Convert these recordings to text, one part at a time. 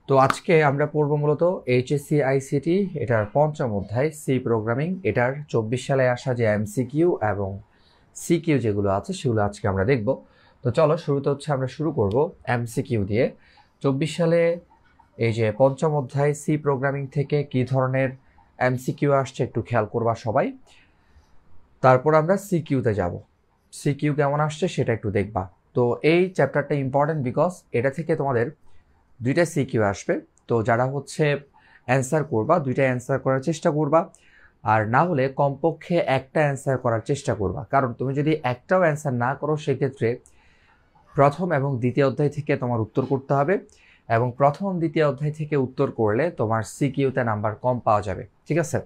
তো আজকে আমরা পড়ব মূলত এইচএসসি আইসিটি এটার পঞ্চম অধ্যায় সি প্রোগ্রামিং। এটার 24 সালে আসা যে এমসিকিউ এবং সিকিউ যেগুলো আছে সেগুলো আজকে আমরা দেখব। তো চলো শুরুতে আমরা শুরু করব এমসিকিউ দিয়ে। 24 সালে এই যে পঞ্চম অধ্যায় সি প্রোগ্রামিং থেকে কি ধরনের এমসিকিউ আসছে একটু খেয়াল করবা সবাই। তারপর আমরা সিকিউতে যাব, সিকিউ কেমন আসছে সেটা একটু দেখবা। তো এই চ্যাপ্টারটা ইম্পর্টেন্ট বিকজ এটা থেকে তোমাদের দুইটা সিকিউ আসবে। তো যারা অ্যান্সার করবা দুইটা অ্যান্সার করার চেষ্টা করবা, আর না হলে কমপক্ষে একটা অ্যান্সার করার চেষ্টা করবা। কারণ তুমি যদি একটাও অ্যান্সার না করো সেক্ষেত্রে প্রথম এবং দ্বিতীয় অধ্যায় থেকে তোমার উত্তর করতে হবে, এবং প্রথম দ্বিতীয় অধ্যায় থেকে উত্তর করলে তোমার সিকিউতে নাম্বার কম পাওয়া যাবে। ঠিক আছে,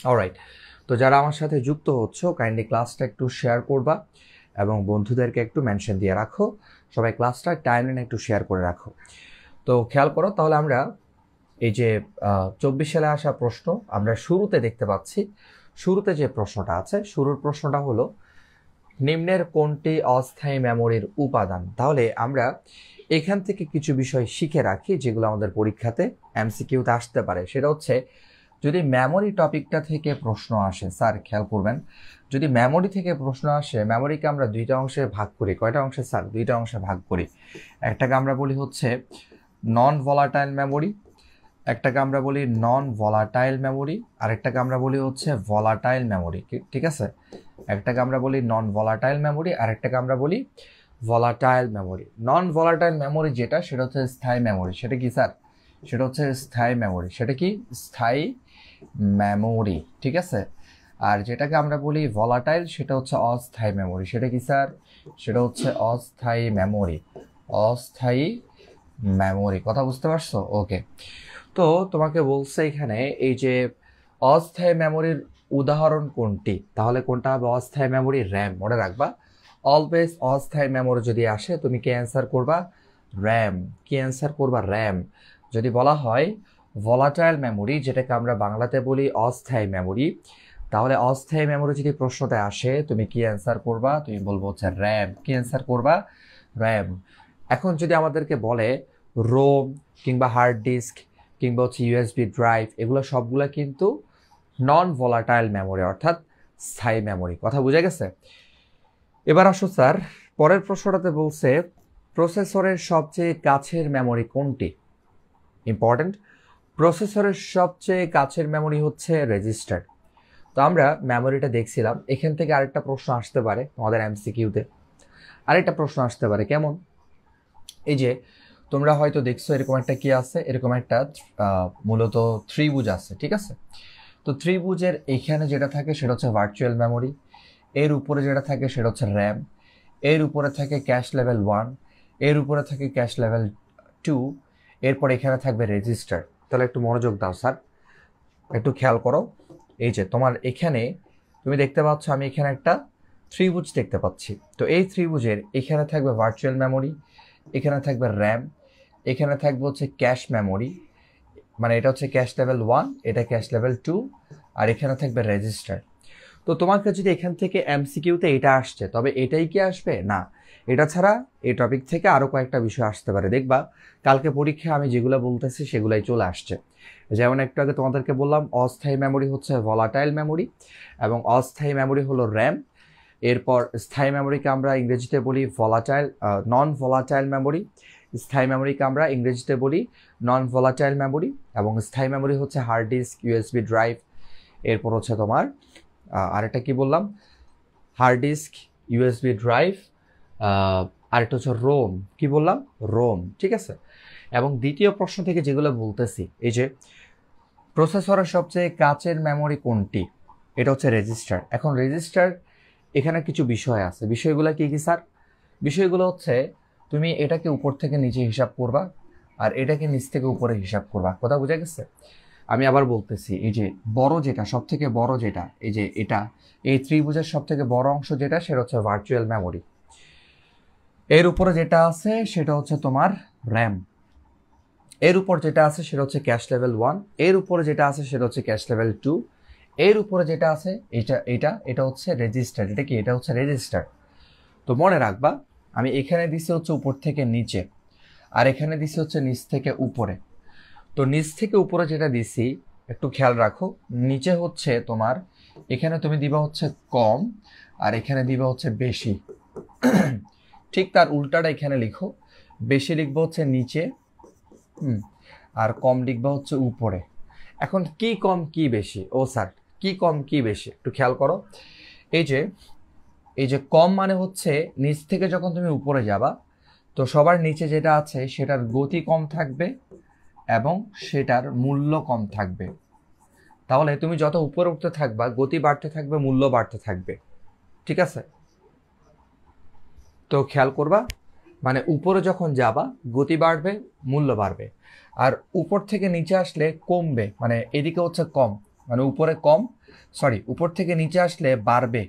অলরাইট। তো যারা আমার সাথে যুক্ত হচ্ছ কাইন্ডলি ক্লাসটা একটু শেয়ার করবা এবং বন্ধুদেরকে একটু মেনশন দিয়ে রাখো। সবাই ক্লাসটা টাইমলাইনে একটু শেয়ার করে রাখো। তো খেয়াল করো, তাহলে আমরা এই যে 24 সালে আসা প্রশ্ন আমরা শুরুতে দেখতে পাচ্ছি। শুরুতে যে প্রশ্নটা আছে, শুরুর প্রশ্নটা হলো নিম্নের কোনটি অস্থায়ী মেমোরির উপাদান। তাহলে আমরা এখান থেকে কিছু বিষয় শিখে রাখি যেগুলো আমাদের পরীক্ষাতে এমসিকিউতে আসতে পারে। সেটা হচ্ছে যদি মেমোরি টপিকটা থেকে প্রশ্ন আসে, স্যার খেয়াল করবেন, যদি মেমোরি থেকে প্রশ্ন আসে, মেমোরিকে আমরা দুইটা অংশে ভাগ করি। কয়টা অংশে স্যার? দুইটা অংশে ভাগ করি। একটাকে আমরা বলি নন ভলাটাইল মেমোরি, একটাকে আমরা বলি নন ভলাটাইল মেমোরি, আরেকটাকে আমরা বলি ভলাটাইল মেমোরি। ঠিক আছে, একটাকে আমরা বলি নন ভলাটাইল মেমোরি, আরেকটাকে আমরা বলি ভলাটাইল মেমোরি। নন ভলাটাইল মেমোরি যেটা, সেটা হচ্ছে স্থায়ী মেমোরি। সেটা কি স্যার? সেটা হচ্ছে স্থায়ী মেমোরি। সেটা কি? স্থায়ী মেমোরি। ঠিক আছে। আর যেটাকে আমরা বলি ভলাটাইল সেটা হচ্ছে অস্থায়ী মেমোরি। সেটা কি স্যার? সেটা হচ্ছে অস্থায়ী মেমোরি। অস্থায়ী মেমোরি, কথা বুঝতে পারছো? ওকে। তো তোমাকে বলছে এখানে এই যে অস্থায়ী মেমোরির উদাহরণ কোনটি, তাহলে কোনটা হবে? অস্থায়ী মেমোরি র্যাম। মনে রাখবা, অলওয়েজ অস্থায়ী মেমোরি যদি আসে তুমি কি অ্যান্সার করবা? র্যাম। কি অ্যান্সার করবা? র্যাম। যদি বলা হয় ভলাটাইল মেমোরি, যেটাকে আমরা বাংলাতে বলি অস্থায়ী মেমোরি, তাহলে অস্থায়ী মেমোরি যদি প্রশ্নতে আসে তুমি কি অ্যান্সার করবা? তুমি বলবো র্যাম। কি অ্যান্সার করবা? র্যাম। এখন যদি আমাদেরকে বলে রোম কিংবা হার্ড ডিস্ক কিংবা ইউএসবি ড্রাইভ, এগুলো সবগুলো কিন্তু নন ভলাটাইল মেমোরি, অর্থাৎ স্থায়ী মেমোরি। কথা বুঝে গেছে? এবার আসো স্যার, পরের প্রশ্নটাতে বলছে প্রসেসরের সবচেয়ে কাছের মেমোরি কোনটি? ইম্পর্টেন্ট, প্রসেসরের সবচেয়ে কাছের মেমোরি হচ্ছে রেজিস্টার। তো আমরা মেমোরিটা দেখছিলাম, এখান থেকে আরেকটা প্রশ্ন আসতে পারে তোমাদের এমসিকিউতে। আরেকটা প্রশ্ন আসতে পারে কেমন, এই যে তোমরা হয়তো দেখছো এরকম একটা কি আছে, এরকম একটা মূলত ত্রিভুজ আছে। ঠিক আছে, তো ত্রিভুজের এখানে যেটা থাকে সেটা হচ্ছে ভার্চুয়াল মেমোরি, এর উপরে যেটা থাকে সেটা হচ্ছে র্যাম, এর উপরে থাকে ক্যাশ লেভেল 1, এর উপরে থাকে ক্যাশ লেভেল 2, এরপর এখানে থাকবে রেজিস্টার। তাহলে একটু মনোযোগ দাও স্যার, একটু খেয়াল করো। এই যে তোমার এখানে তুমি দেখতে পাচ্ছ, আমি এখানে একটা ত্রিভুজ দেখতে পাচ্ছি। তো এই ত্রিভুজের এখানে থাকবে ভার্চুয়াল মেমোরি, এখানে থাকবে র্যাম, এখানে থাকবে ক্যাশ মেমোরি, মানে এটা হচ্ছে ক্যাশ লেভেল 1, এটা ক্যাশ লেভেল 2, আর এখানে থাকবে রেজিস্টার। তো তোমাকে যদি এখান থেকে এমসিকিউতে এটা আসছে, তবে এটাই কি আসবে? না, এটা ছাড়া এই টপিক থেকে আরও কয়েকটা বিষয় আসতে পারে। দেখবা কালকে পরীক্ষায় আমি যেগুলো বলতেছি সেগুলাই চলে আসছে। যেমন একটু আগে তোমাদেরকে বললাম অস্থায়ী মেমোরি হচ্ছে ভলাটাইল মেমোরি এবং অস্থায়ী মেমোরি হলো র্যাম। এরপর স্থায়ী মেমোরিকে আমরা ইংরেজিতে বলি নন ভলাটাইল মেমোরি। স্থায়ী মেমোরিকে আমরা ইংরেজিতে বলি নন ভলাটাইল মেমোরি, এবং স্থায়ী মেমোরি হচ্ছে হার্ড ডিস্ক, ইউএসবি ড্রাইভ। এরপর তোমার আরেকটা কি বললাম, হার্ড ডিস্ক, ইউএসবি ড্রাইভ, আরেকটা হচ্ছে রোম। কি বললাম? রোম। ঠিক আছে। এবং দ্বিতীয় প্রশ্ন থেকে যেগুলো বলতেছি, এই যে প্রসেসরের সবচেয়ে কাছের মেমোরি কোনটি, এটা হচ্ছে রেজিস্টার। এখন রেজিস্টার এখানে কিছু বিষয় আছে, বিষয়গুলো কি কি স্যার? বিষয়গুলো তুমি এটাকে উপর থেকে নিচে হিসাব করবা আর এটাকে নিচ থেকে উপরে হিসাব করবা। কথা বুঝা গেছে? আমি আবার বলতেছি, এই যে বড় যেটা, সব থেকে বড় যেটা, এই যে এটা, এই ত্রিভুজের সব থেকে বড় অংশ যেটা, সেটা হচ্ছে ভার্চুয়াল মেমোরি। এর উপরে যেটা আছে সেটা হচ্ছে তোমার র্যাম, এর উপর যেটা আছে সেটা হচ্ছে ক্যাশ লেভেল 1, এর উপরে যেটা আছে সেটা হচ্ছে ক্যাশ লেভেল 2, এর উপরে যেটা আছে এটা হচ্ছে রেজিস্টার। এটা কি? এটা হচ্ছে রেজিস্টার। তো মনে রাখবা, আমি এখানে দিচ্ছি উপর থেকে নিচে, আর এখানে দিছি হচ্ছে নিচ থেকে উপরে। তো নিচ থেকে উপরে যেটা দিছি একটু খেয়াল রাখো, নিচে হচ্ছে তোমার এখানে তুমি দিবা হচ্ছে কম আর এখানে দিবা হচ্ছে বেশি। ঠিক তার উল্টাটা এখানে লিখো, বেশি লিখবো হচ্ছে নিচে, আর কম লিখবো হচ্ছে উপরে। এখন কি কম কি বেশি? ও স্যার কি কম কি বেশি একটু খেয়াল করো। এই যে কম মানে হচ্ছে নিচ থেকে যখন তুমি উপরে যাবা তো সবার নিচে যেটা আছে সেটার গতি কম থাকবে এবং সেটার মূল্য কম থাকবে। তাহলে তুমি যত উপরে উঠতে থাকবা গতি বাড়তে থাকবে, মূল্য বাড়তে থাকবে। ঠিক আছে? তো খেয়াল করবা, মানে উপরে যখন যাবা গতি বাড়বে, মূল্য বাড়বে। আর উপর থেকে নিচে আসলে কমবে, মানে এদিকে হচ্ছে কম, মানে উপরে কম, সরি উপর থেকে নিচে আসলে বাড়বে,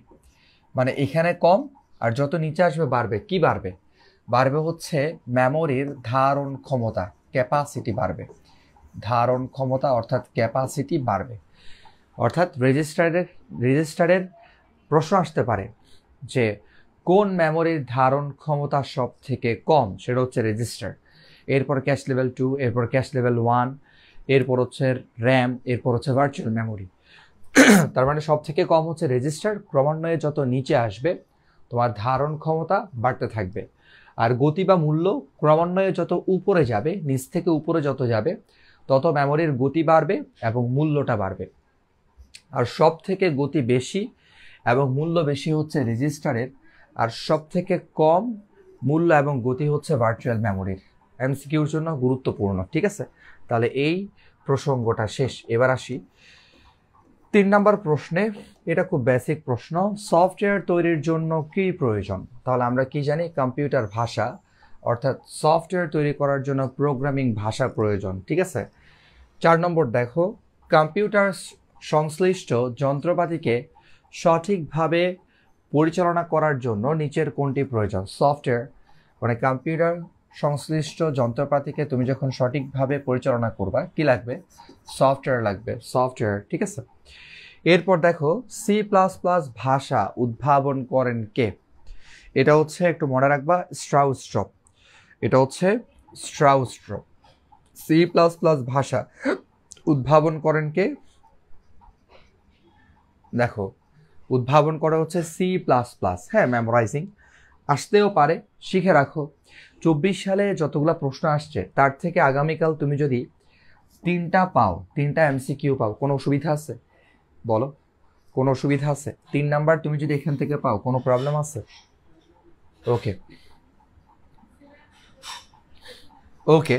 মানে এখানে কম আর যত নিচে আসবে বাড়বে। কি বাড়বে? বাড়বে হচ্ছে মেমোরির ধারণ ক্ষমতা, ক্যাপাসিটি বাড়বে। ধারণ ক্ষমতা অর্থাৎ ক্যাপাসিটি বাড়বে। অর্থাৎ রেজিস্টারের প্রশ্ন আসতে পারে যে কোন মেমোরির ধারণ ক্ষমতা সব থেকে কম, সেটা হচ্ছে রেজিস্টার। এরপর ক্যাশ লেভেল 2, এরপর ক্যাশ লেভেল 1, এরপর হচ্ছে র্যাম, এরপর হচ্ছে ভার্চুয়াল মেমোরি। তার মানে সব থেকে কম হচ্ছে রেজিস্টার। ক্রমান্বয়ে যত নিচে আসবে তোমার ধারণ ক্ষমতা বাড়তে থাকবে। আর গতি বা মূল্য ক্রমান্বয়ে যত উপরে যাবে, নিচ থেকে উপরে যত যাবে তত মেমোরির গতি বাড়বে এবং মূল্যটা বাড়বে। আর সব থেকে গতি বেশি এবং মূল্য বেশি হচ্ছে রেজিস্টারের, আর সব থেকে কম মূল্য এবং গতি হচ্ছে ভার্চুয়াল মেমোরির। এমসিকিউর জন্য গুরুত্বপূর্ণ। ঠিক আছে, তাহলে এই প্রসঙ্গটা শেষ। এবার আসি 3 নম্বর প্রশ্নে। এটা খুব বেসিক প্রশ্ন, সফটওয়্যার তৈরির জন্য কি প্রয়োজন? তাহলে আমরা কি জানি? কম্পিউটার ভাষা, অর্থাৎ সফটওয়্যার তৈরি করার জন্য প্রোগ্রামিং ভাষা প্রয়োজন। ঠিক আছে। 4 নম্বর দেখো, কম্পিউটার সংশ্লিষ্ট যন্ত্রপাতিকে সঠিকভাবে পরিচালনা করার জন্য নিচের কোনটি প্রয়োজন? সফটওয়্যার, মানে কম্পিউটার সংশ্লিষ্ট যন্ত্রপাতিকে তুমি যখন সঠিকভাবে পরিচালনা করবা কি লাগবে? সফটওয়্যার লাগবে, সফটওয়্যার। ঠিক আছে। এরপর দেখো, সি প্লাস প্লাস ভাষা উদ্ভাবন করেন কে? এটা হচ্ছে একটু মনে রাখবা, স্ট্রাউস্ট্রপ। এটা হচ্ছে স্ট্রাউস্ট্রপ। সি প্লাস প্লাস ভাষা উদ্ভাবন করেন কে? দেখো, উদ্ভাবন করা হচ্ছে সি প্লাস প্লাস। হ্যাঁ, মেমোরাইজিং আসতেও পারে, শিখে রাখো। 24 সালে যতগুলো প্রশ্ন আসছে তার থেকে আগামীকাল তুমি যদি 3টা পাও, 3টা এমসিকিউ পাও, কোনো অসুবিধা আছে? বলো, কোনো অসুবিধা আছে? 3 নাম্বার তুমি যদি এখান থেকে পাও, কোনো প্রবলেম আছে? ওকে ওকে।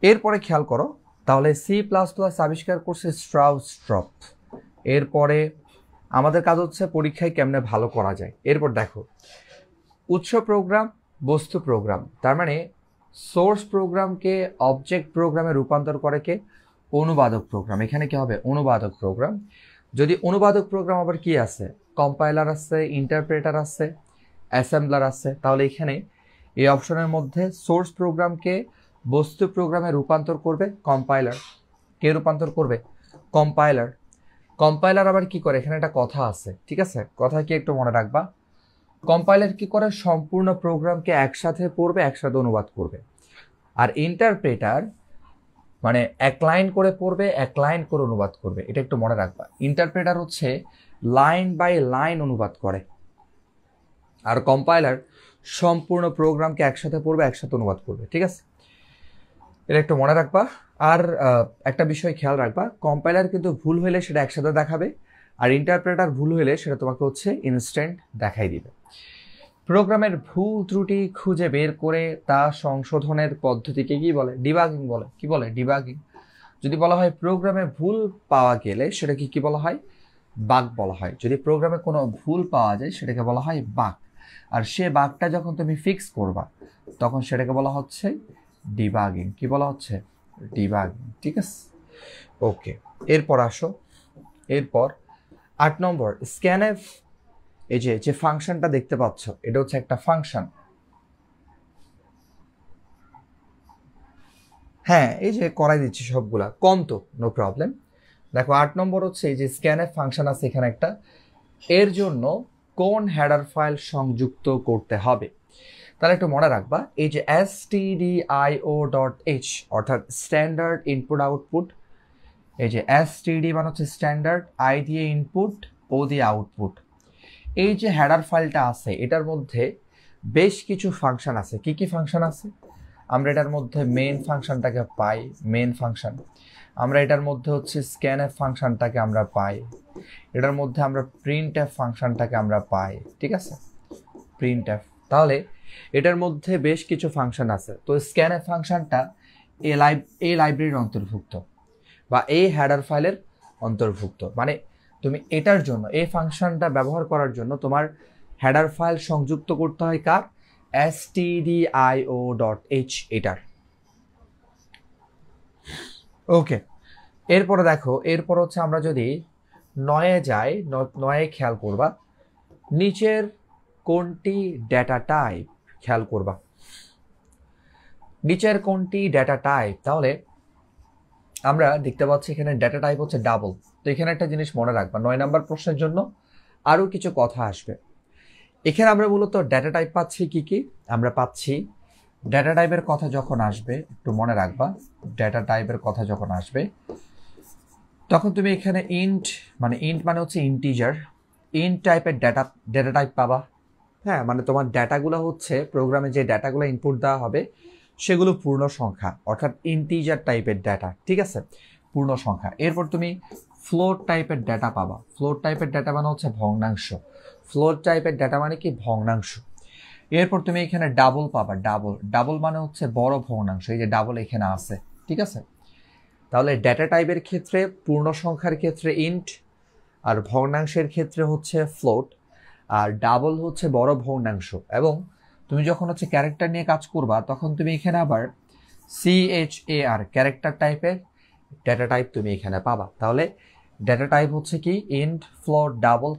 এরপরে খেয়াল করো, তাহলে সি প্লাস প্লাস আবিষ্কার করছে স্ট্রাউস্ট্রপ। এরপরে আমাদের কাজ হচ্ছে পরীক্ষায় কেমনে ভালো করা যায়। এরপর দেখো, উৎস প্রোগ্রাম, বস্তু প্রোগ্রাম, তার মানে সোর্স প্রোগ্রামকে অবজেক্ট প্রোগ্রামে রূপান্তর করে কে? অনুবাদক প্রোগ্রাম। এখানে কি হবে? অনুবাদক প্রোগ্রাম। যদি অনুবাদক প্রোগ্রাম আবার কি আছে? কম্পাইলার আছে, ইন্টারপ্রেটার আছে, অ্যাসেম্বলার আছে। তাহলে এখানে এই অপশনের মধ্যে সোর্স প্রোগ্রামকে বস্তু প্রোগ্রামে রূপান্তর করবে কম্পাইলার। কে রূপান্তর করবে? কম্পাইলার। কম্পাইলার আবার কি করে? এখানে একটা কথা আছে, ঠিক আছে? কথা কি একটু মনে রাখবা। কম্পাইলার কি করে? সম্পূর্ণ প্রোগ্রামকে একসাথে পড়বে, একসাথে অনুবাদ করবে। আর ইন্টারপ্রেটার মানে এক লাইন করে পড়বে, এক লাইন করে অনুবাদ করবে। এটা একটু মনে রাখবা। ইন্টারপ্রেটার হচ্ছে লাইন বাই লাইন অনুবাদ করে, আর কম্পাইলার সম্পূর্ণ প্রোগ্রামকে একসাথে পড়বে, একসাথে অনুবাদ করবে। ঠিক আছে, এটা একটু মনে রাখবা। আর একটা বিষয় খেয়াল রাখবা, কম্পাইলার কিন্তু ভুল হলে সেটা একসাথে দেখাবে, আর ইন্টারপ্রেটার ভুল হলে সেটা তোমাকে হচ্ছে ইনস্ট্যান্ট দেখাই দিবে। প্রোগ্রামের ভুল ত্রুটি খুঁজে বের করে তা সংশোধনের পদ্ধতিকে কি বলে? ডিবাগিং বলে। কি বলে? ডিবাগিং। যদি বলা হয় প্রোগ্রামে ভুল পাওয়া গেলে সেটাকে কি বলা হয়? বাগ বলা হয়। যদি প্রোগ্রামে কোনো ভুল পাওয়া যায় সেটাকে বলা হয় বাগ। আর সে বাগটা যখন তুমি ফিক্স করবা তখন সেটাকে বলা হচ্ছে ডিবাগিং। কি বলা হচ্ছে? ডিবাগিং। ঠিক আছে, ওকে। এরপর আসো, এরপর 8 নম্বর, স্ক্যানএফ। এই যে ফাংশনটা দেখতে পাচ্ছ, এটা হচ্ছে একটা ফাংশন। হ্যাঁ, এই যে করাই দিচ্ছি সবগুলা, কম তো, নো প্রবলেম। দেখো 8 নম্বর হচ্ছে এই যে স্ক্যানএফ ফাংশন আছে এখানে একটা, এর জন্য কোন হেডার ফাইল সংযুক্ত করতে হবে? তাহলে একটু মনে রাখবা এই যে stdio.h অর্থাৎ স্ট্যান্ডার্ড ইনপুট আউটপুট, এই যে std মানে হচ্ছে স্ট্যান্ডার্ড, i দিয়ে ইনপুট, ও দিয়ে আউটপুট। এই যে হেডার ফাইলটা আছে এটার মধ্যে বেশ কিছু ফাংশন আছে। কি কি ফাংশন আছে? আমরা এটার মধ্যে মেইন ফাংশনটাকে পাই, মেইন ফাংশন। আমরা এটার মধ্যে হচ্ছে স্ক্যানএফ ফাংশনটাকে আমরা পাই, এটার মধ্যে আমরা প্রিন্টএফ ফাংশনটাকে আমরা পাই, ঠিক আছে, প্রিন্টএফ। তাহলে এটার মধ্যে বেশ কিছু ফাংশন আছে। তো স্ক্যানএফ ফাংশনটা এই লাইব্রেরির অন্তর্ভুক্ত বা এই হেডার ফাইলের অন্তর্ভুক্ত। মানে তুমি এটার জন্য এই ফাংশনটা ব্যবহার করার জন্য তোমার হেডার ফাইল সংযুক্ত করতে হয় কার? stdio.h এটার। ওকে, এরপরে দেখো, এরপর হচ্ছে আমরা যদি নয়ে যাই, নয়ে খেয়াল করবা নিচের কোনটি ডেটা টাইপ, খেয়াল করবা নিচের কোনটি ডেটা টাইপ। তাহলে আমরা দেখতে পাচ্ছি এখানে ডেটা টাইপ হচ্ছে ডাবল। তো এখানে একটা জিনিস মনে রাখবা, 9 নম্বর প্রশ্নের জন্য আরও কিছু কথা আসবে। এখানে আমরা মূলত ডেটা টাইপ পাচ্ছি কি কি? আমরা পাচ্ছি ডেটা টাইপের কথা যখন আসবে, একটু মনে রাখবা, ডেটা টাইপের কথা যখন আসবে তখন তুমি এখানে ইন্ট মানে হচ্ছে ইন্টিজার, ইন্ট টাইপের ডেটা টাইপ পাবা। হ্যাঁ, মানে তোমার ডেটাগুলো হচ্ছে প্রোগ্রামে যে ডেটাগুলো ইনপুট দেওয়া হবে সেগুলো পূর্ণ সংখ্যা, অর্থাৎ ইন্টিজার টাইপের ডেটা, ঠিক আছে, পূর্ণ সংখ্যা। এরপর তুমি ফ্লোট টাইপের ডেটা পাবা। ফ্লোট টাইপের ডেটা মানে হচ্ছে ভগ্নাংশ। ফ্লোট টাইপের ডেটা মানে কি? ভগ্নাংশ। এরপর তুমি এখানে ডাবল পাবা। ডাবল মানে হচ্ছে বড় ভগ্নাংশ। এই যে ডাবল এখানে আছে, ঠিক আছে। তাহলে ডেটা টাইপের ক্ষেত্রে পূর্ণ সংখ্যার ক্ষেত্রে ইন্ট, আর ভগ্নাংশের ক্ষেত্রে হচ্ছে ফ্লোট, আর ডাবল হচ্ছে বড় ভগ্নাংশ। এবং তুমি যখন হচ্ছে ক্যারেক্টার নিয়ে কাজ করবা তখন তুমি এখানে আবার CHAR ক্যারেক্টার টাইপের ডেটা টাইপ তুমি এখানে পাবা। তাহলে ডেটা টাইপ হচ্ছে কি? ইন্ট, ফ্লোট, ডাবল,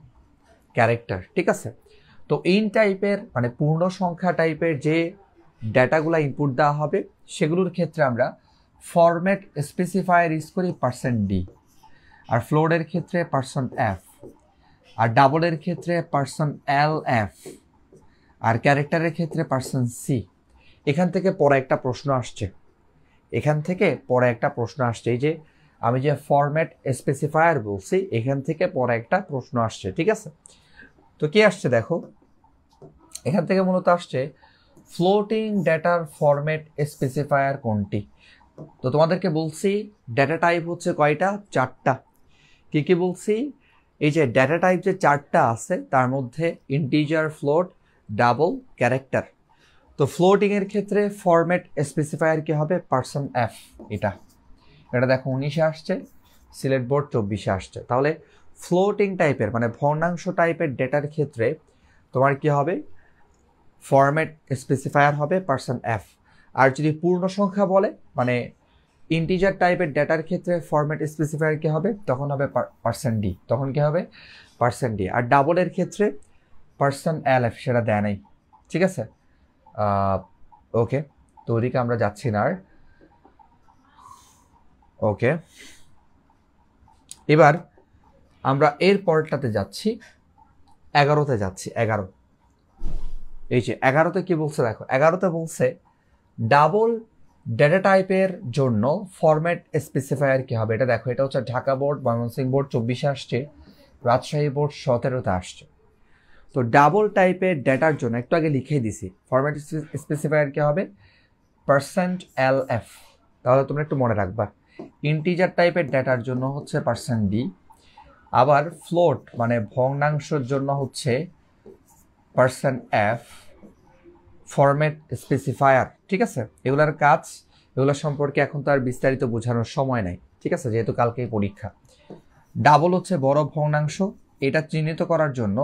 ক্যারেক্টার, ঠিক আছে। তো ইন্ট টাইপের মানে পূর্ণ সংখ্যা টাইপের যে ডেটাগুলো ইনপুট দেওয়া হবে সেগুলোর ক্ষেত্রে আমরা ফরম্যাট স্পেসিফায়ার ইউজ করি %d, আর ফ্লোটের ক্ষেত্রে %f, আর ডাবলের ক্ষেত্রে %lf, আর ক্যারেক্টারের ক্ষেত্রে %c। এখান থেকে পরে একটা প্রশ্ন আসছে, এই যে আমি যে ফরম্যাট স্পেসিফায়ার বলছি এখান থেকে পরে একটা প্রশ্ন আসছে, ঠিক আছে। তো কি আসছে দেখো, এখান থেকে মূলত আসছে ফ্লোটিং ডেটার ফরম্যাট স্পেসিফায়ার কোনটি। তো তোমাদেরকে বলছি ডেটা টাইপ হচ্ছে কয়টা? 4টা। কি বলছি? এই যে ডেটা টাইপ যে 4টা আছে তার মধ্যে ইন্টিজার, ফ্লোট, ডাবল, ক্যারেক্টার। তো ফ্লোটিং এর ক্ষেত্রে ফরম্যাট স্পেসিফায়ার কি হবে? %f। এটা দেখো 19-এ আসছে, সিলেট বোর্ড 24-এ আসছে। তাহলে ফ্লোটিং টাইপের মানে ভগ্নাংশ টাইপের ডেটার ক্ষেত্রে তোমার কি হবে? ফরম্যাট স্পেসিফায়ার হবে %f। আর যদি পূর্ণ সংখ্যা বলে মানে ইন্টিজার টাইপের ডেটার ক্ষেত্রে ফরম্যাট স্পেসিফায়ার কি হবে? তখন হবে %d। তখন কি হবে? %d। আর ডাবলের ক্ষেত্রে %lf, সেটা দেয় নাই, ঠিক আছে। ওকে, তো ওদিকে আমরা যাচ্ছি না আর। ওকে, এবার আমরা এর পরেরটাতে যাচ্ছি, 11তে যাচ্ছি। 11, এই যে 11তে কি বলছে দেখো, 11তে বলছে ডাবল ডেটা টাইপের জন্য ফরম্যাট স্পেসিফায়ার কি হবে। এটা দেখো, এটা হচ্ছে ঢাকা বোর্ড, ময়মনসিংহ বোর্ড 24-এ আসছে, রাজশাহী বোর্ড 17-তে আসছে। তো ডাবল টাইপের ডেটার জন্য একটু আগে লিখেই দিছি ফরম্যাট স্পেসিফায়ার কি হবে? %lf। তাহলে তোমরা একটু মনে রাখবা, ইন্টিজার টাইপের ডেটার জন্য হচ্ছে %d, আবার ফ্লোট মানে ভগ্নাংশের জন্য হচ্ছে %f ফরম্যাট স্পেসিফায়ার, ঠিক আছে। এগুলার কাজ, এগুলো সম্পর্কে এখন তো আর বিস্তারিত বোঝানোর সময় নাই, ঠিক আছে, যেহেতু কালকেই পরীক্ষা। ডাবল হচ্ছে বড় ভগ্নাংশ, এটা চিহ্নিত করার জন্য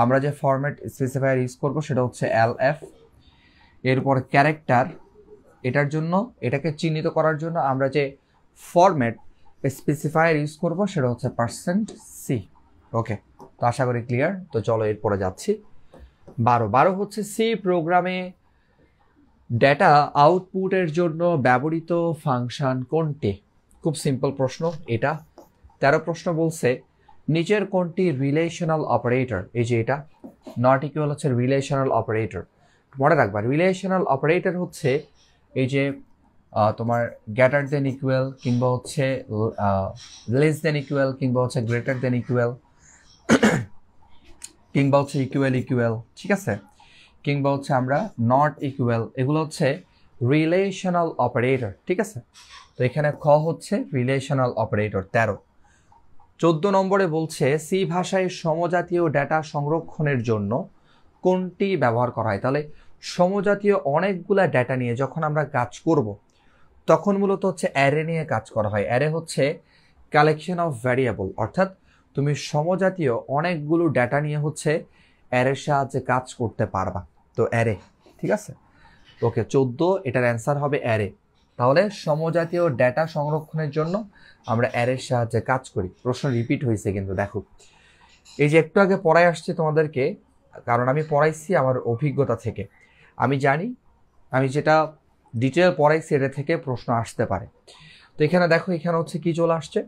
আমরা যে ফরম্যাট স্পেসিফায়ার ইউজ করব সেটা হচ্ছে lf। এরপর ক্যারেক্টার, এটার জন্য এটাকে চিহ্নিত করার জন্য আমরা যে ফরম্যাট স্পেসিফায়ার ইউজ করব সেটা হচ্ছে %c। ওকে, তো আশা করি ক্লিয়ার। তো চলো এরপরে যাচ্ছি 12 হচ্ছে সি প্রোগ্রামে ডেটা আউটপুটের জন্য ব্যবহৃত ফাংশন কোনটি? খুব সিম্পল প্রশ্ন এটা। 13 প্রশ্ন বলছে নিচের কোনটি রিলেশনাল অপারেটর। এই যে এটা নট ইকুয়াল হচ্ছে রিলেশনাল অপারেটর। মনে রাখবা রিলেশনাল অপারেটর হচ্ছে এই যে তোমার গ্রেটার দেন ইকুয়াল কিংবা হচ্ছে লেস দেন ইকুয়াল কিংবা হচ্ছে গ্রেটার দেন ইকুয়াল কিংবা হচ্ছে ইকুয়াল ইকুয়াল, ঠিক আছে, কিংবা হচ্ছে আমরা নট ইকুয়াল, এগুলো হচ্ছে রিলেশনাল অপারেটর, ঠিক আছে। তো এখানে খ হচ্ছে রিলেশনাল অপারেটর 13। 14 নম্বরে বলছে সি ভাষায় সমজাতীয় ডেটা সংরক্ষণের জন্য কোনটি ব্যবহার করা হয়। তাহলে সমজাতীয় অনেকগুলা ডেটা নিয়ে যখন আমরা কাজ করব তখন মূলত হচ্ছে অ্যারে নিয়ে কাজ করা হয়। অ্যারে হচ্ছে কালেকশন অফ ভ্যারিয়েবল, অর্থাৎ তুমি সমজাতীয় অনেকগুলো ডেটা নিয়ে হচ্ছে অ্যারের সাহায্যে কাজ করতে পারবা। তো অ্যারে, ঠিক আছে, ওকে 14 এটার অ্যান্সার হবে অ্যারে। তাহলে সমজাতীয় ডেটা সংরক্ষণের জন্য আমরা অ্যারের সাহায্যে কাজ করি। প্রশ্ন রিপিট হয়েছে কিন্তু দেখো, এই যে একটু আগে পড়াই আসছে তোমাদেরকে, কারণ আমি পড়াইছি আমার অভিজ্ঞতা থেকে, আমি জানি আমি যেটা ডিটেল পড়াইছি এটা থেকে প্রশ্ন আসতে পারে। তো এখানে দেখো, এখানে হচ্ছে কি চলে আসছে,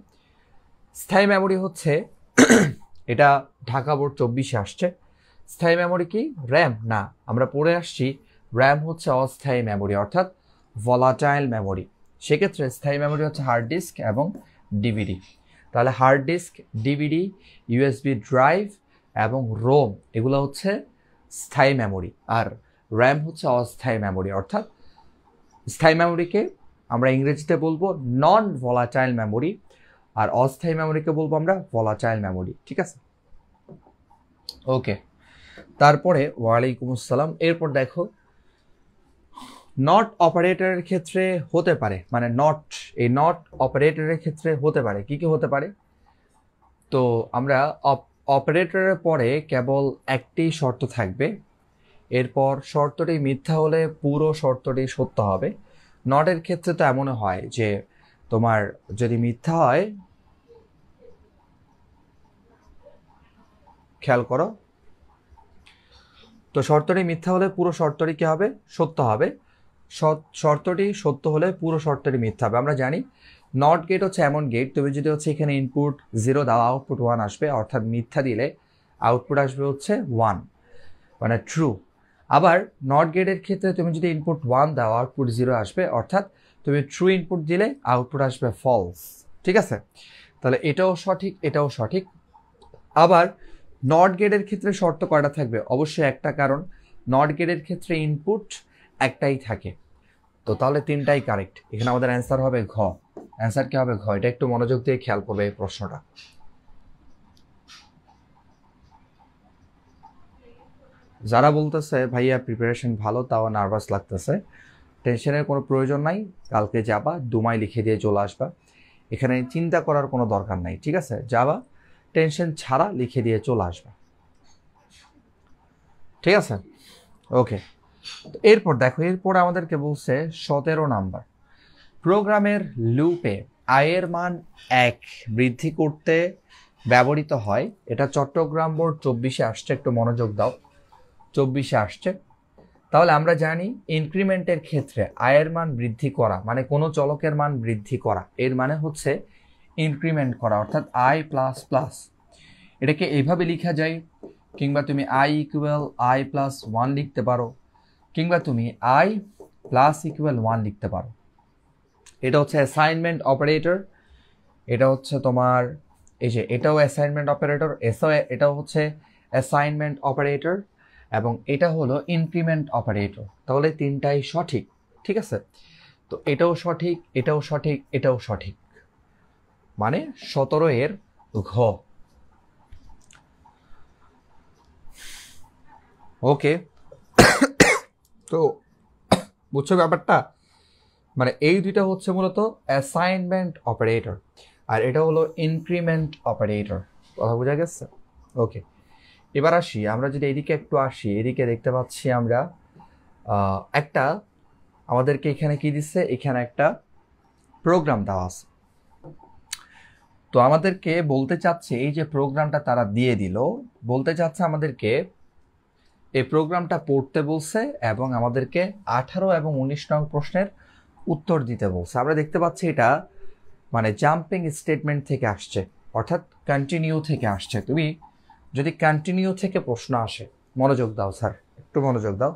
স্থায়ী মেমোরি হচ্ছে এটা ঢাকা বোর্ড 24-এ আসছে। স্থায়ী মেমোরি কি র্যাম না, আমরা পড়ে আসছি র্যাম হচ্ছে অস্থায়ী মেমোরি অর্থাৎ ভলাটাইল মেমোরি। সেক্ষেত্রে স্থায়ী মেমোরি হচ্ছে হার্ড ডিস্ক এবং ডিভিডি। তাহলে hard disk, DVD, USB drive এবং রোম এগুলো হচ্ছে স্থায়ী মেমোরি, আর র্যাম হচ্ছে অস্থায়ী মেমোরি। অর্থাৎ স্থায়ী মেমোরিকে আমরা ইংরেজিতে বলবো নন ভলাটাইল মেমোরি, আর অস্থায়ী মেমোরিকে বলবো আমরা ভলাটাইল মেমোরি, ঠিক আছে। ওকে, তারপরে ওয়ালাইকুম আসসালাম। এরপর দেখো নট অপারেটরের ক্ষেত্রে হতে পারে, মানে নট, এই নট অপারেটরের ক্ষেত্রে হতে পারে কি কি হতে পারে। তো আমরা অপারেটরের পরে কেবল একটি শর্ত থাকবে, এরপর শর্তটি মিথ্যা হলে পুরো শর্তটি সত্য হবে। নটের ক্ষেত্রে তো এমনও হয় যে তোমার যদি মিথ্যা হয়, খেয়াল করো, তো শর্তটি মিথ্যা হলে পুরো শর্তটি কি হবে, সত্য হবে। শর্তটি সত্য হলে পুরো শর্তটি মিথ্যা হবে। আমরা জানি নট গেট হচ্ছে এমন গেট, তুমি যদি হচ্ছে এখানে ইনপুট 0 দাও আউটপুট 1 আসবে, অর্থাৎ মিথ্যা দিলে আউটপুট আসবে হচ্ছে 1, মানে ট্রু। আবার নট গেটের ক্ষেত্রে তুমি যদি ইনপুট 1 দাও আউটপুট 0 আসবে, অর্থাৎ তুমি ট্রু ইনপুট দিলে আউটপুট আসবে ফলস, ঠিক আছে। তাহলে এটাও সঠিক, এটাও সঠিক। আবার নট গেটের ক্ষেত্রে শর্ত কয়টা থাকবে, অবশ্যই একটা, কারণ নট গেটের ক্ষেত্রে ইনপুট একটাই থাকে। তো তাহলে 3টাই কারেক্ট। এখানে আমাদের অ্যান্সার হবে ঘ। অ্যান্সার কি হবে ঘ। এটা একটু মনোযোগ দিয়ে খেয়াল করবে এই প্রশ্নটা। যারা বলতেছে ভাইয়া প্রিপারেশন ভালো তাও নার্ভাস লাগতেছে, টেনশনের কোনো প্রয়োজন নাই। কালকে যাবা, দুমাই লিখে দিয়ে চলে আসবা, এখানে চিন্তা করার কোনো দরকার নাই, ঠিক আছে। যাবা, টেনশন ছাড়া লিখে দিয়ে চলে আসবা, ঠিক আছে। ওকে, এরপর দেখো, এরপর আমাদেরকে বলছে 17 নাম্বার, প্রোগ্রামের লুপে আয়ের মান 1 বৃদ্ধি করতে ব্যবহৃত হয়। এটা চট্টগ্রাম বোর্ড 24-এ আসছে, একটু মনোযোগ দাও, 24-এ আসছে। তাহলে আমরা জানি ইনক্রিমেন্টের ক্ষেত্রে আয়ের মান বৃদ্ধি করা মানে কোনো চলকের মান বৃদ্ধি করা, এর মানে হচ্ছে ইনক্রিমেন্ট করা, অর্থাৎ আই প্লাস প্লাস। এটাকে এইভাবে লেখা যায়, কিংবা তুমি আই ইকুয়াল আই প্লাস 1 লিখতে পারো, কিংবা তুমি আই প্লাস ইকুয়াল 1 লিখতে পারো। এটা হচ্ছে অ্যাসাইনমেন্ট অপারেটর, এটা হচ্ছে তোমার এই যে এটাও অ্যাসাইনমেন্ট অপারেটর, এটাও হচ্ছে অ্যাসাইনমেন্ট অপারেটর, এবং এটা হলো ইনক্রিমেন্ট অপারেটর। তাহলে 3টাই সঠিক, ঠিক আছে। তো এটাও সঠিক, এটাও সঠিক, এটাও সঠিক, মানে 17 এর ঘ। ওকে, তো বুঝছো ব্যাপারটা, মানে এই দুইটা হচ্ছে মূলত অ্যাসাইনমেন্ট অপারেটর, আর এটা হলো ইনক্রিমেন্ট অপারেটর। কথা বোঝা গেছে? ওকে, এবার আসি, আমরা যদি এদিকে একটু আসি, এদিকে দেখতে পাচ্ছি আমরা একটা, আমাদেরকে এখানে কি দিচ্ছে, এখানে একটা প্রোগ্রাম দেওয়া আছে। তো আমাদেরকে বলতে চাচ্ছে, এই যে প্রোগ্রামটা তারা দিয়ে দিল, বলতে চাচ্ছে আমাদেরকে এই প্রোগ্রামটা পড়তে বলছে এবং আমাদেরকে 18 এবং 19 নং প্রশ্নের উত্তর দিতে বলছে। আমরা দেখতে পাচ্ছি এটা মানে জাম্পিং স্টেটমেন্ট থেকে আসছে, অর্থাৎ কন্টিনিউ থেকে আসছে। তুমি যদি কন্টিনিউ থেকে প্রশ্ন আসে, মনোযোগ দাও স্যার, একটু মনোযোগ দাও,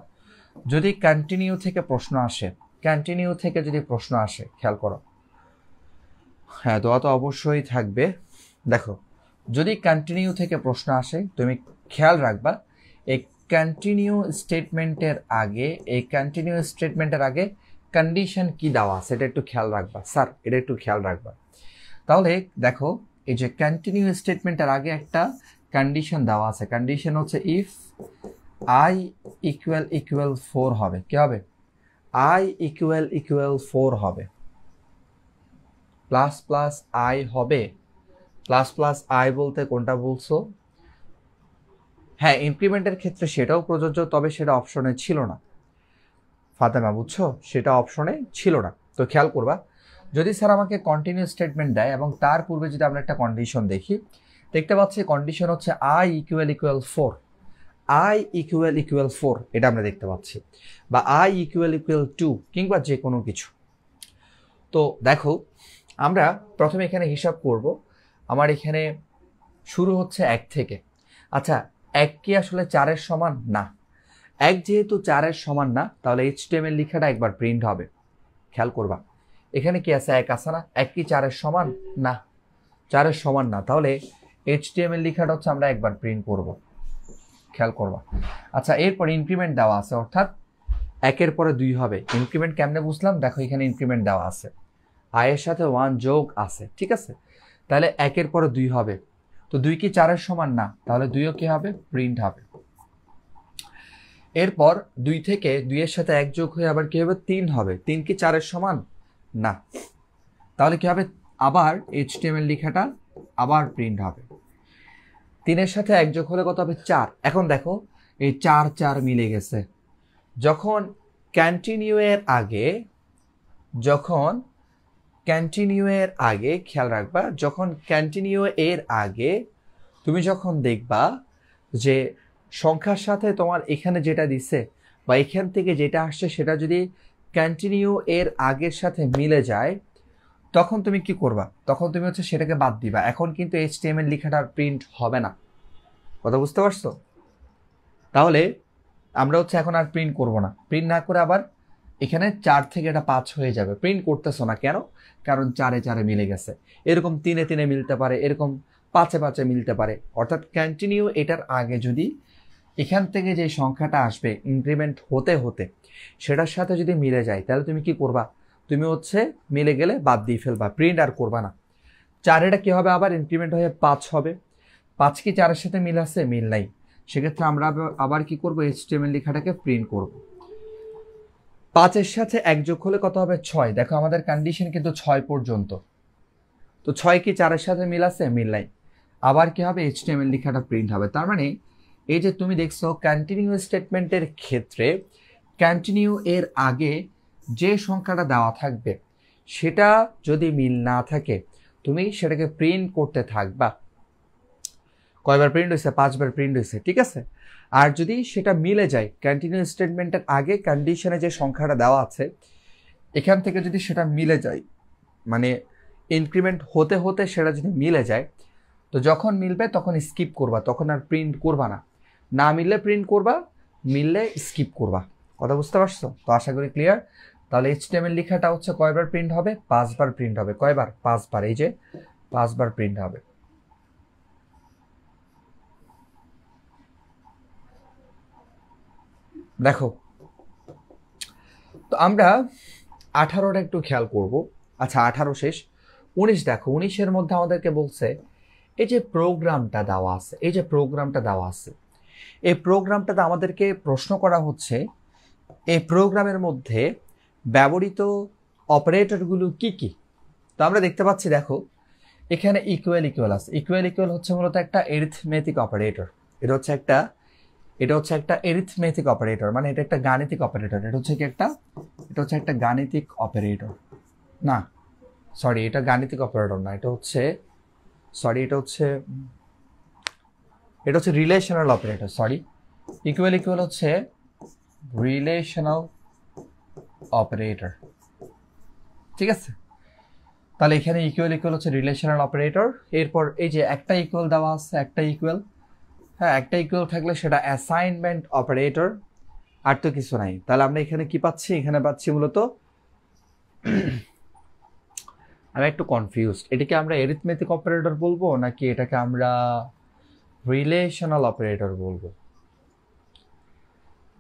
যদি কন্টিনিউ থেকে প্রশ্ন আসে, কন্টিনিউ থেকে যদি প্রশ্ন আসে, খেয়াল করো, হ্যাঁ দোয়া তো অবশ্যই থাকবে। দেখো যদি কন্টিনিউ থেকে প্রশ্ন আসে তুমি খেয়াল রাখবা এই কন্টিনিউ স্টেটমেন্টের আগে, এই কন্টিনিউ স্টেটমেন্টের আগে কন্ডিশন কি দেওয়া আছে এটা একটু খেয়াল রাখবা। স্যার এটা একটু খেয়াল রাখবা। তাহলে দেখো এই যে কন্টিনিউ স্টেটমেন্টের আগে একটা কন্ডিশন দেওয়া আছে, কন্ডিশন হচ্ছে ইফ আই ইকুয়াল 4 হবে, কি হবে? আই ইকুয়াল 4 হবে, প্লাস প্লাস আই হবে। প্লাস প্লাস আই বলতে কোনটা বলছো? হ্যাঁ ইনক্রিমেন্টের ক্ষেত্রে সেটাও প্রযোজ্য, তবে সেটা অপশনে ছিল না ফাতেমা, বুঝছো? সেটা অপশনে ছিল না। তো খেয়াল করবা যদি স্যার আমাকে কন্টিনিউ স্টেটমেন্ট দেয় এবং তার পূর্বে যদি আমরা একটা কন্ডিশন দেখি, দেখতে পাচ্ছি কন্ডিশন হচ্ছে আই ইকুয়াল 4, আই ইকুয়াল 4 এটা আমরা দেখতে পাচ্ছি, বা আই ইকুয়াল 2 কিংবা যে কোনো কিছু। তো দেখো আমরা প্রথমে এখানে হিসাব করব, আমার এখানে শুরু হচ্ছে 1 থেকে। আচ্ছা 1 কি আসলে 4-এর সমান? না। 1 যেহেতু 4-এর সমান না, তাহলে HTML লেখাটা একবার প্রিন্ট হবে। খেয়াল করবা এখানে কি আছে? 1 আছে না? 1 কি 4-এর সমান? না, 4-এর সমান না। তাহলে HTML লেখাটা হচ্ছে আমরা একবার প্রিন্ট করব, খেয়াল করবা। আচ্ছা এরপর ইনক্রিমেন্ট দেওয়া আছে, অর্থাৎ 1-এর পরে 2 হবে। ইনক্রিমেন্ট কেমনে বুঝলাম? দেখো এখানে ইনক্রিমেন্ট দেওয়া আছে, আয়ের সাথে 1 যোগ আছে, ঠিক আছে? তাহলে 1-এর পরে 2 হবে। তো 2 কি 4-এর সমান? না, তাহলে 2ও কি হবে? প্রিন্ট হবে। এরপর 2 থেকে 2-এর সাথে 1 যোগ হয়ে আবার কি হবে? 3 হবে। 3 কি 4-এর সমান? না, তাহলে কি হবে? আবার HTML লেখাটা আবার প্রিন্ট হবে। 3-এর সাথে 1 যোগ হলে কত হবে? 4। এখন দেখো এই 4 4 মিলে গেছে। যখন কন্টিনিউ এর আগে, যখন কন্টিনিউ এর আগে খেয়াল রাখবা, যখন কন্টিনিউ এর আগে তুমি যখন দেখবা যে সংখ্যার সাথে তোমার এখানে যেটা দিছে বা এখান থেকে যেটা আসছে সেটা যদি কন্টিনিউ এর আগের সাথে মিলে যায়, তখন তুমি কি করবা? তখন তুমি হচ্ছে সেটাকে বাদ দিবা। এখন কিন্তু HTML লেখাটা প্রিন্ট হবে না, কথা বুঝতে পারছো? তাহলে আমরা হচ্ছে এখন আর প্রিন্ট করব না। প্রিন্ট না করে আবার এখানে 4 থেকে এটা 5 হয়ে যাবে। প্রিন্ট করতেছো না কেন? কারণ 4-এ 4-এ মিলে গেছে। এরকম 3-এ 3-এ মিলতে পারে, এরকম 5-এ 5-এ মিলতে পারে। অর্থাৎ কন্টিনিউ এটার আগে যদি এখান থেকে যে সংখ্যাটা আসবে ইনক্রিমেন্ট হতে হতে সেটার সাথে যদি মিলে যায়, তাহলে তুমি কি করবা? তুমি হচ্ছে মিলে গেলে বাদ দিয়ে ফেলবা, প্রিন্ট আর করবা না। 4 এটা কি হবে? আবার ইনক্রিমেন্ট হয়ে 5 হবে। 5 কি 4-এর সাথে মিল আছে? মিল নাই। সেক্ষেত্রে আমরা আবার কি করব? HTML লেখাটাকে প্রিন্ট করব। 5-এর সাথে 1 যোগ হলে কত হবে? 6। দেখো আমাদের কন্ডিশন কিন্তু 6 পর্যন্ত। তো 6 কি 4-এর সাথে মিল আছে? মিল নাই। আবার কি হবে? HTML লেখাটা প্রিন্ট হবে। তার মানে এই যে তুমি দেখছো কন্টিনিউ স্টেটমেন্টের ক্ষেত্রে কন্টিনিউ এর আগে যে সংখ্যাটা দেওয়া থাকবে সেটা যদি মিল না থাকে তুমি সেটাকে প্রিন্ট করতে থাকবা। কয়বার প্রিন্ট হয়েছে? 5 বার প্রিন্ট হয়েছে, ঠিক আছে? আর যদি সেটা মিলে যায়, কন্টিনিউ স্টেটমেন্টের আগে কন্ডিশনে যে সংখ্যাটা দেওয়া আছে এখান থেকে যদি সেটা মিলে যায়, মানে ইনক্রিমেন্ট হতে হতে সেটা যদি মিলে যায়, তো যখন মিলবে তখন স্কিপ করবা, তখন আর প্রিন্ট করবা না। না মিললে প্রিন্ট করবা, মিললে স্কিপ করবা। কথা বুঝতে পারছো? তো আশা করি ক্লিয়ার। তাহলে HTML লেখাটা হচ্ছে কয়বার প্রিন্ট হবে? 5 বার প্রিন্ট হবে। কয়বার? 5 বার। এই যে 5 বার প্রিন্ট হবে। দেখো তো আমরা 18টা একটু খেয়াল করব। আচ্ছা 18 শেষ, 19 দেখো। 19-এর মধ্যে আমাদেরকে বলছে এই যে প্রোগ্রামটা দেওয়া আছে, এই যে প্রোগ্রামটা দেওয়া আছে, এই প্রোগ্রামটাতে আমাদেরকে প্রশ্ন করা হচ্ছে এই প্রোগ্রামের মধ্যে ব্যবহৃত অপারেটরগুলো কি কি। তো আমরা দেখতে পাচ্ছি দেখো এখানে ইকুয়াল আছে। ইকুয়াল হচ্ছে মূলত একটা এরিথমেটিক অপারেটর। এটা হচ্ছে একটা এরিথমেটিক অপারেটর, মানে এটা একটা গাণিতিক অপারেটর। এটা হচ্ছে একটা গাণিতিক অপারেটর না, সরি এটা গাণিতিক অপারেটর না, এটা হচ্ছে রিলেশনাল অপারেটর। সরি, ইকুয়াল হচ্ছে রিলেশনাল অপারেটর, ঠিক আছে? তাহলে এখানে ইকুয়াল হচ্ছে রিলেশনাল অপারেটর। এরপর এই যে একটা ইকুয়াল দেওয়া আছে, একটা ইকুয়াল, হ্যাঁ একটা ইকুয়াল থাকলে সেটা অ্যাসাইনমেন্ট অপারেটর। আর তো কিছু নাই। তাহলে আমরা এখানে কি পাচ্ছি? এখানে পাচ্ছি মূলত আমি একটু কনফিউজড, এটাকে আমরা এরিথমেটিক অপারেটর বলবো নাকি এটাকে আমরা রিলেশনাল অপারেটর বলবো?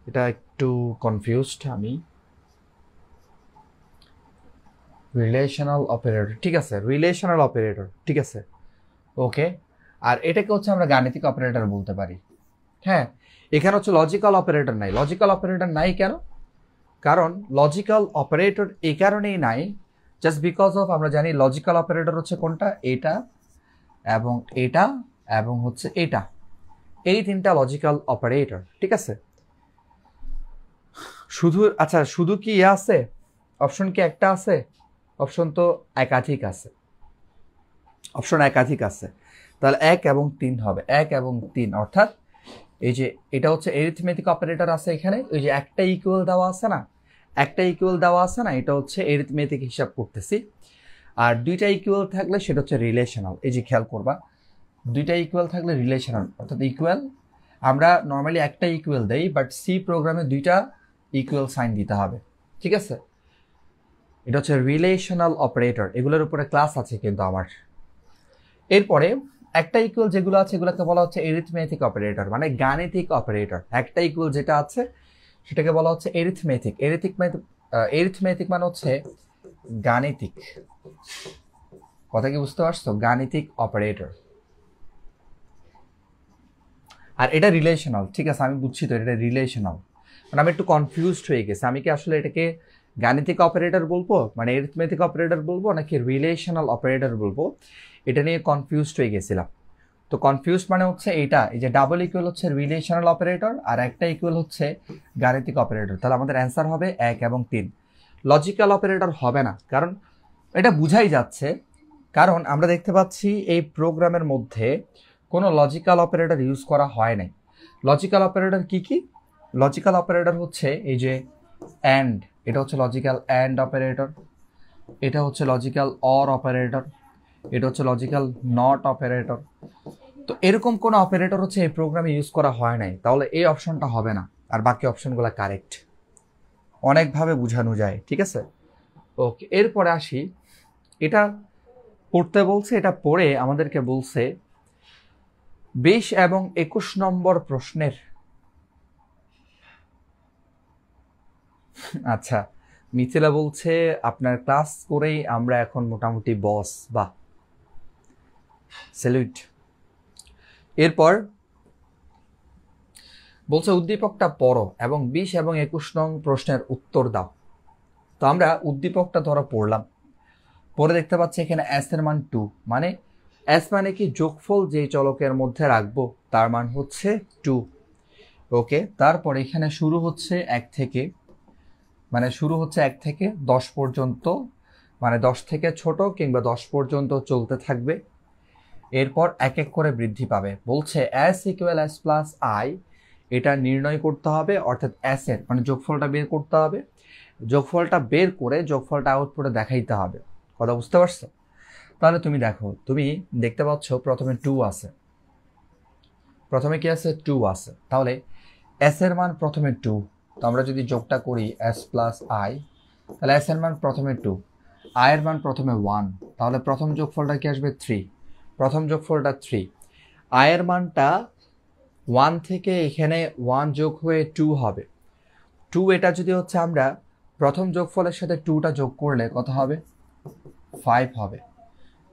এটা একটু কনফিউজড আমি। রিলেশনাল অপারেটর, ঠিক আছে, রিলেশনাল অপারেটর, ঠিক আছে, ওকে। আর এটাকে হচ্ছে আমরা গাণিতিক অপারেটর বলতে পারি। হ্যাঁ, এখানে হচ্ছে লজিক্যাল অপারেটর নাই। লজিক্যাল অপারেটর নাই কেন? কারণ লজিক্যাল অপারেটর এই কারণেই নাই, জাস্ট বিকজ অফ আমরা জানি লজিক্যাল অপারেটর হচ্ছে কোনটা, এটা এবং এটা এবং হচ্ছে এটা, এই তিনটা লজিক্যাল অপারেটর, ঠিক আছে। শুধু আচ্ছা, শুধু কি ইয়ে আছে? অপশন কি একটা আছে? অপশন তো একাধিক আছে, অপশন একাধিক আছে। তাহলে 1 এবং 3 হবে, 1 এবং 3, অর্থাৎ এই যে এটা হচ্ছে এরিথমেটিক অপারেটর আছে এখানে, ওই যে একটা ইকুয়াল দেওয়া আছে না, একটা ইকুয়াল দেওয়া আছে না, এটা হচ্ছে এরিথমেটিক হিসাব করতেছি। আর দুইটা ইকুয়াল থাকলে সেটা হচ্ছে রিলেশনাল। এই যে খেয়াল করবা, দুইটা ইকুয়াল থাকলে রিলেশনাল, অর্থাৎ ইকুয়াল। আমরা নর্মালি একটা ইকুয়াল দেই, বাট সি প্রোগ্রামে দুইটা ইকুয়াল সাইন দিতে হবে, ঠিক আছে। এটা হচ্ছে রিলেশনাল অপারেটর, এগুলোর উপরে ক্লাস আছে কিন্তু আমার। এরপরে একটা ইকুয়াল যেগুলো আছে এগুলোকে বলা হচ্ছে এরিথমেটিক অপারেটর, মানে গাণিতিক অপারেটর। একটা ইকুয়াল যেটা আছে সেটাকে বলা হচ্ছে এরিথমেটিক। এরিথমেটিক মানে হচ্ছে গাণিতিক। কথা কি বুঝতে পারছো? গাণিতিক অপারেটর। আর এটা রিলেশনাল, ঠিক আছে, আমি বুঝছি তো, এটা রিলেশনাল। মানে আমি একটু কনফিউজড হয়ে গেছি, আমি কি আসলে এটাকে গাণিতিক অপারেটর বলবো, মানে এরিথমেটিক অপারেটর বলবো, নাকি রিলেশনাল অপারেটর বলবো, এটা নিয়ে কনফিউজড হয়ে গেছিলাম। তো কনফিউজ মানে হচ্ছে এইটা, এই যে ডাবল ইকুয়াল হচ্ছে রিলেশনাল অপারেটর আর একটা ইকুয়াল হচ্ছে গাণিতিক অপারেটর। তাহলে আমাদের অ্যান্সার হবে 1 এবং 3। লজিক্যাল অপারেটর হবে না, কারণ এটা বুঝাই যাচ্ছে, কারণ আমরা দেখতে পাচ্ছি এই প্রোগ্রামের মধ্যে কোনো লজিক্যাল অপারেটর ইউজ করা হয় নাই। লজিক্যাল অপারেটর কি কি? লজিক্যাল অপারেটর হচ্ছে এই যে অ্যান্ড, এটা হচ্ছে লজিক্যাল অ্যান্ড অপারেটর, এটা হচ্ছে লজিক্যাল অর অপারেটর, এটা হচ্ছে লজিক্যাল নট অপারেটর। তো এরকম কোনো অপারেটর হচ্ছে এই প্রোগ্রামে ইউজ করা হয় নাই, তাহলে এই অপশনটা হবে না। আর বাকি অপশনগুলো কারেক্ট, অনেকভাবে বোঝানো যায়, ঠিক আছে। ওকে, এরপরে আসি, এটা পড়তে বলছে, এটা পড়ে আমাদেরকে বলছে 20 এবং 21 নম্বর প্রশ্নের, আচ্ছা, মিথিলা বলছে আপনার ক্লাস করেই আমরা এখন মোটামুটি বস, বা স্যালুট। এরপর বলছে উদ্দীপকটা পড়ো এবং 20 এবং 21 নং প্রশ্নের উত্তর দাও। তো আমরা উদ্দীপকটা ধরো পড়লাম, পরে দেখতে পাচ্ছি এখানে এস এর মান 2, মানে এস মানে কি যোগফল যেই চলকের মধ্যে রাখবো তার মান হচ্ছে 2, ওকে। তারপর এখানে শুরু হচ্ছে 1 থেকে, মানে শুরু হচ্ছে 1 থেকে 10 পর্যন্ত, মানে 10 থেকে ছোট কিংবা 10 পর্যন্ত চলতে থাকবে। এরপর এক এক করে বৃদ্ধি পাবে। বলছে S equal S plus I, এটা নির্ণয় করতে হবে, অর্থাৎ এস এর মানে যোগফলটা বের করতে হবে। যোগফলটা বের করে যোগফলটা আউটপুটে দেখাইতে হবে। কথা বুঝতে পারছো? তাহলে তুমি দেখো, তুমি দেখতে পাচ্ছ প্রথমে 2 আছে, প্রথমে কি আছে? 2 আছে। তাহলে এস এর মান প্রথমে 2, তো আমরা যদি যোগটা করি এস প্লাস আই, তাহলে এস এর মান প্রথমে 2, আই এর মান প্রথমে 1, তাহলে প্রথম যোগফলটা কি আসবে? 3, প্রথম যোগফলটা 3। আই এর মানটা 1 থেকে এখানে 1 যোগ হয়ে 2 হবে। 2 এটা যদি হচ্ছে আমরা প্রথম যোগফলের সাথে 2টা যোগ করলে কত হবে? 5 হবে।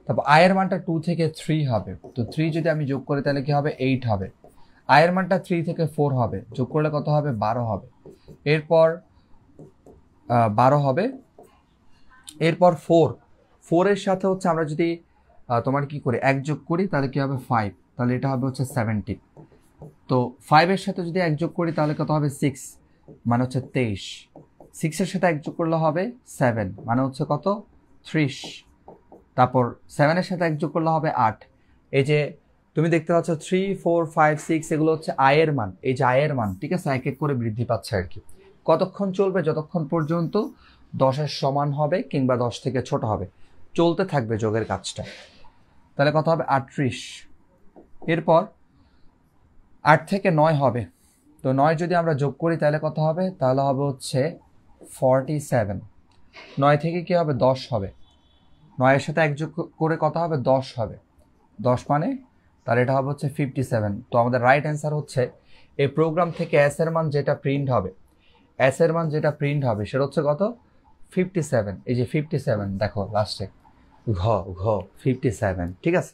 তারপর আই এর মানটা 2 থেকে 3 হবে, তো 3 যদি আমি যোগ করি তাহলে কি হবে? 8 হবে। আই এর মানটা 3 থেকে 4 হবে, যোগ করলে কত হবে? 12 হবে। এরপর 12 হবে। এরপর 4 এর সাথে হচ্ছে আমরা যদি তোমার কি করি 1 যোগ করি তাহলে কি হবে? 5, তাহলে এটা হবে হচ্ছে 17। তো 5 এর সাথে যদি 1 যোগ করি তাহলে কত হবে? 6, মানে হচ্ছে 23। 6 এর সাথে 1 যোগ করলে হবে 7, মানে হচ্ছে কত? 30। তারপর 7 এর সাথে 1 যোগ করলে হবে 8। এই যে তুমি দেখতে পাচ্ছ 3, 4, 5, 6 এগুলো হচ্ছে আয়ের মান, এই যে আয়ের মান, ঠিক আছে, এক এক করে বৃদ্ধি পাচ্ছে আর কি। কতক্ষণ চলবে? যতক্ষণ পর্যন্ত 10-এর সমান হবে কিংবা 10 থেকে ছোট হবে, চলতে থাকবে যোগের কাজটা। তাহলে কত হবে? 38। এরপর 8 থেকে 9 হবে, তো 9 যদি আমরা যোগ করি তাহলে কত হবে? তাহলে হবে হচ্ছে 47। 9 থেকে কি হবে? 10 হবে। 9 এর সাথে 1 যোগ করে কত হবে? 10 হবে। 10 মানে তাহলে এটা হবে হচ্ছে 57। তো আমাদের রাইট অ্যান্সার হচ্ছে এই প্রোগ্রাম থেকে এস এর মান যেটা প্রিন্ট হবে, এস এর মান যেটা প্রিন্ট হবে সেটা হচ্ছে কত? 57। এই যে 57 দেখো লাস্টে ঘ ঘ 57, ঠিক আছে।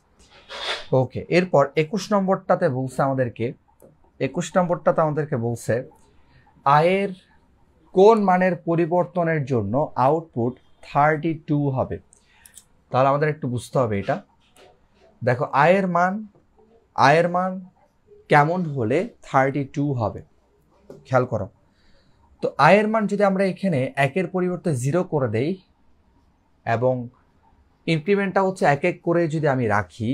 ওকে, এরপর 21 নম্বরটাতে বলছে আমাদেরকে, 21 নম্বরটাতে আমাদেরকে বলছে আয়ের কোন মানের পরিবর্তনের জন্য আউটপুট 32 হবে। তাহলে আমাদের একটু বুঝতে হবে এটা। দেখো আয়ের মান কেমন হলে 32 হবে, খেয়াল করো। তো আয়ের মান যদি আমরা এখানে 1-এর পরিবর্তে 0 করে দেই এবং ইনক্রিমেন্টটা হচ্ছে 1-1 করে যদি আমি রাখি,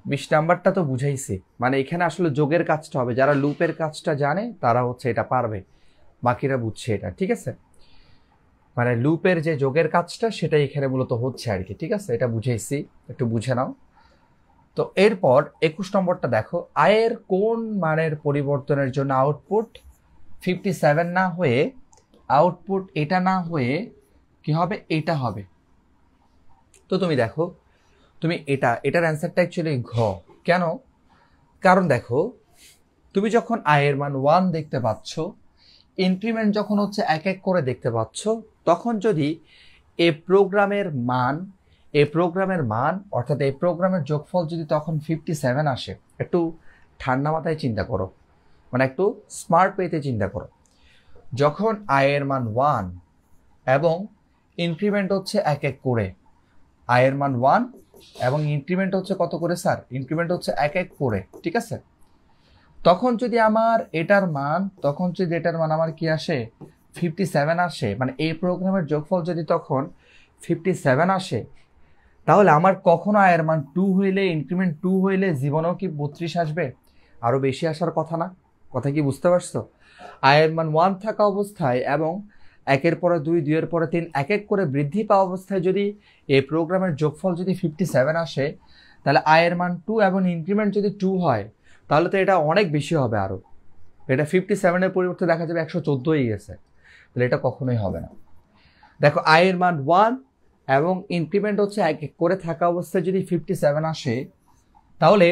বিশ নাম্বারটা তো বুঝাইছি, মানে এখানে আসলে যোগের কাজটা হবে, যারা লুপের কাজটা জানে তারা হচ্ছে এটা পারবে, বাকিরা বুঝছে এটা, ঠিক আছে। মানে লুপের যে যোগের কাজটা সেটা এখানে মূলত হচ্ছে আর কি, ঠিক আছে, এটা বুঝাইছি, একটু বুঝে নাও। তো এরপর 21 নম্বরটা দেখো, আয়ের কোন মানের পরিবর্তনের জন্য আউটপুট 57 না হয়ে, আউটপুট এটা না হয়ে কি হবে? এটা হবে। তো তুমি দেখো, তুমি এটার অ্যান্সারটা অ্যাকচুয়ালি ঘ। কেন? কারণ দেখো তুমি যখন আয়ের মান 1 দেখতে পাচ্ছ, ইনক্রিমেন্ট যখন হচ্ছে 1-1 করে দেখতে পাচ্ছ, তখন যদি এই প্রোগ্রামের মান অর্থাৎ এই প্রোগ্রামের যোগফল যদি তখন 57 আসে, একটু ঠান্ডা মাথায় চিন্তা করো, মানে একটু স্মার্ট ওয়েতে চিন্তা করো। যখন আয়ের মান 1 এবং ইনক্রিমেন্ট হচ্ছে 1-1 করে, আয়ের মান 1 এবং ইনক্রিমেন্ট হচ্ছে কত করে স্যার? ইনক্রিমেন্ট হচ্ছে 1-1 করে, ঠিক আছে। তখন যদি এটার মান আমার কি আসে? 57 আসে, মানে এই প্রোগ্রামের যোগফল যদি তখন 57 আসে, তাহলে আমার কখনো আয়ের মান 2 হইলে, ইনক্রিমেন্ট 2 হইলে জীবনেও কি 32 আসবে? আরো বেশি আসার কথা না? কথা কি বুঝতে পারছো? আয়ের মান 1 থাকা অবস্থায় এবং 1-এর পরে 2, 2-এর পরে 3 1-1 করে বৃদ্ধি পাওয়া অবস্থায় যদি এই প্রোগ্রামের যোগফল যদি 57 আসে, তাহলে আয়ের মান 2 এবং ইনক্রিমেন্ট যদি 2 হয়, তাহলে তো এটা অনেক বেশি হবে আরো। এটা 57-এর পরিবর্তে দেখা যাবে 114 হয়ে গেছে, তাহলে এটা কখনোই হবে না। দেখো আয়ের মান 1 এবং ইনক্রিমেন্ট হচ্ছে 1-1 করে থাকা অবস্থায় যদি 57 আসে, তাহলে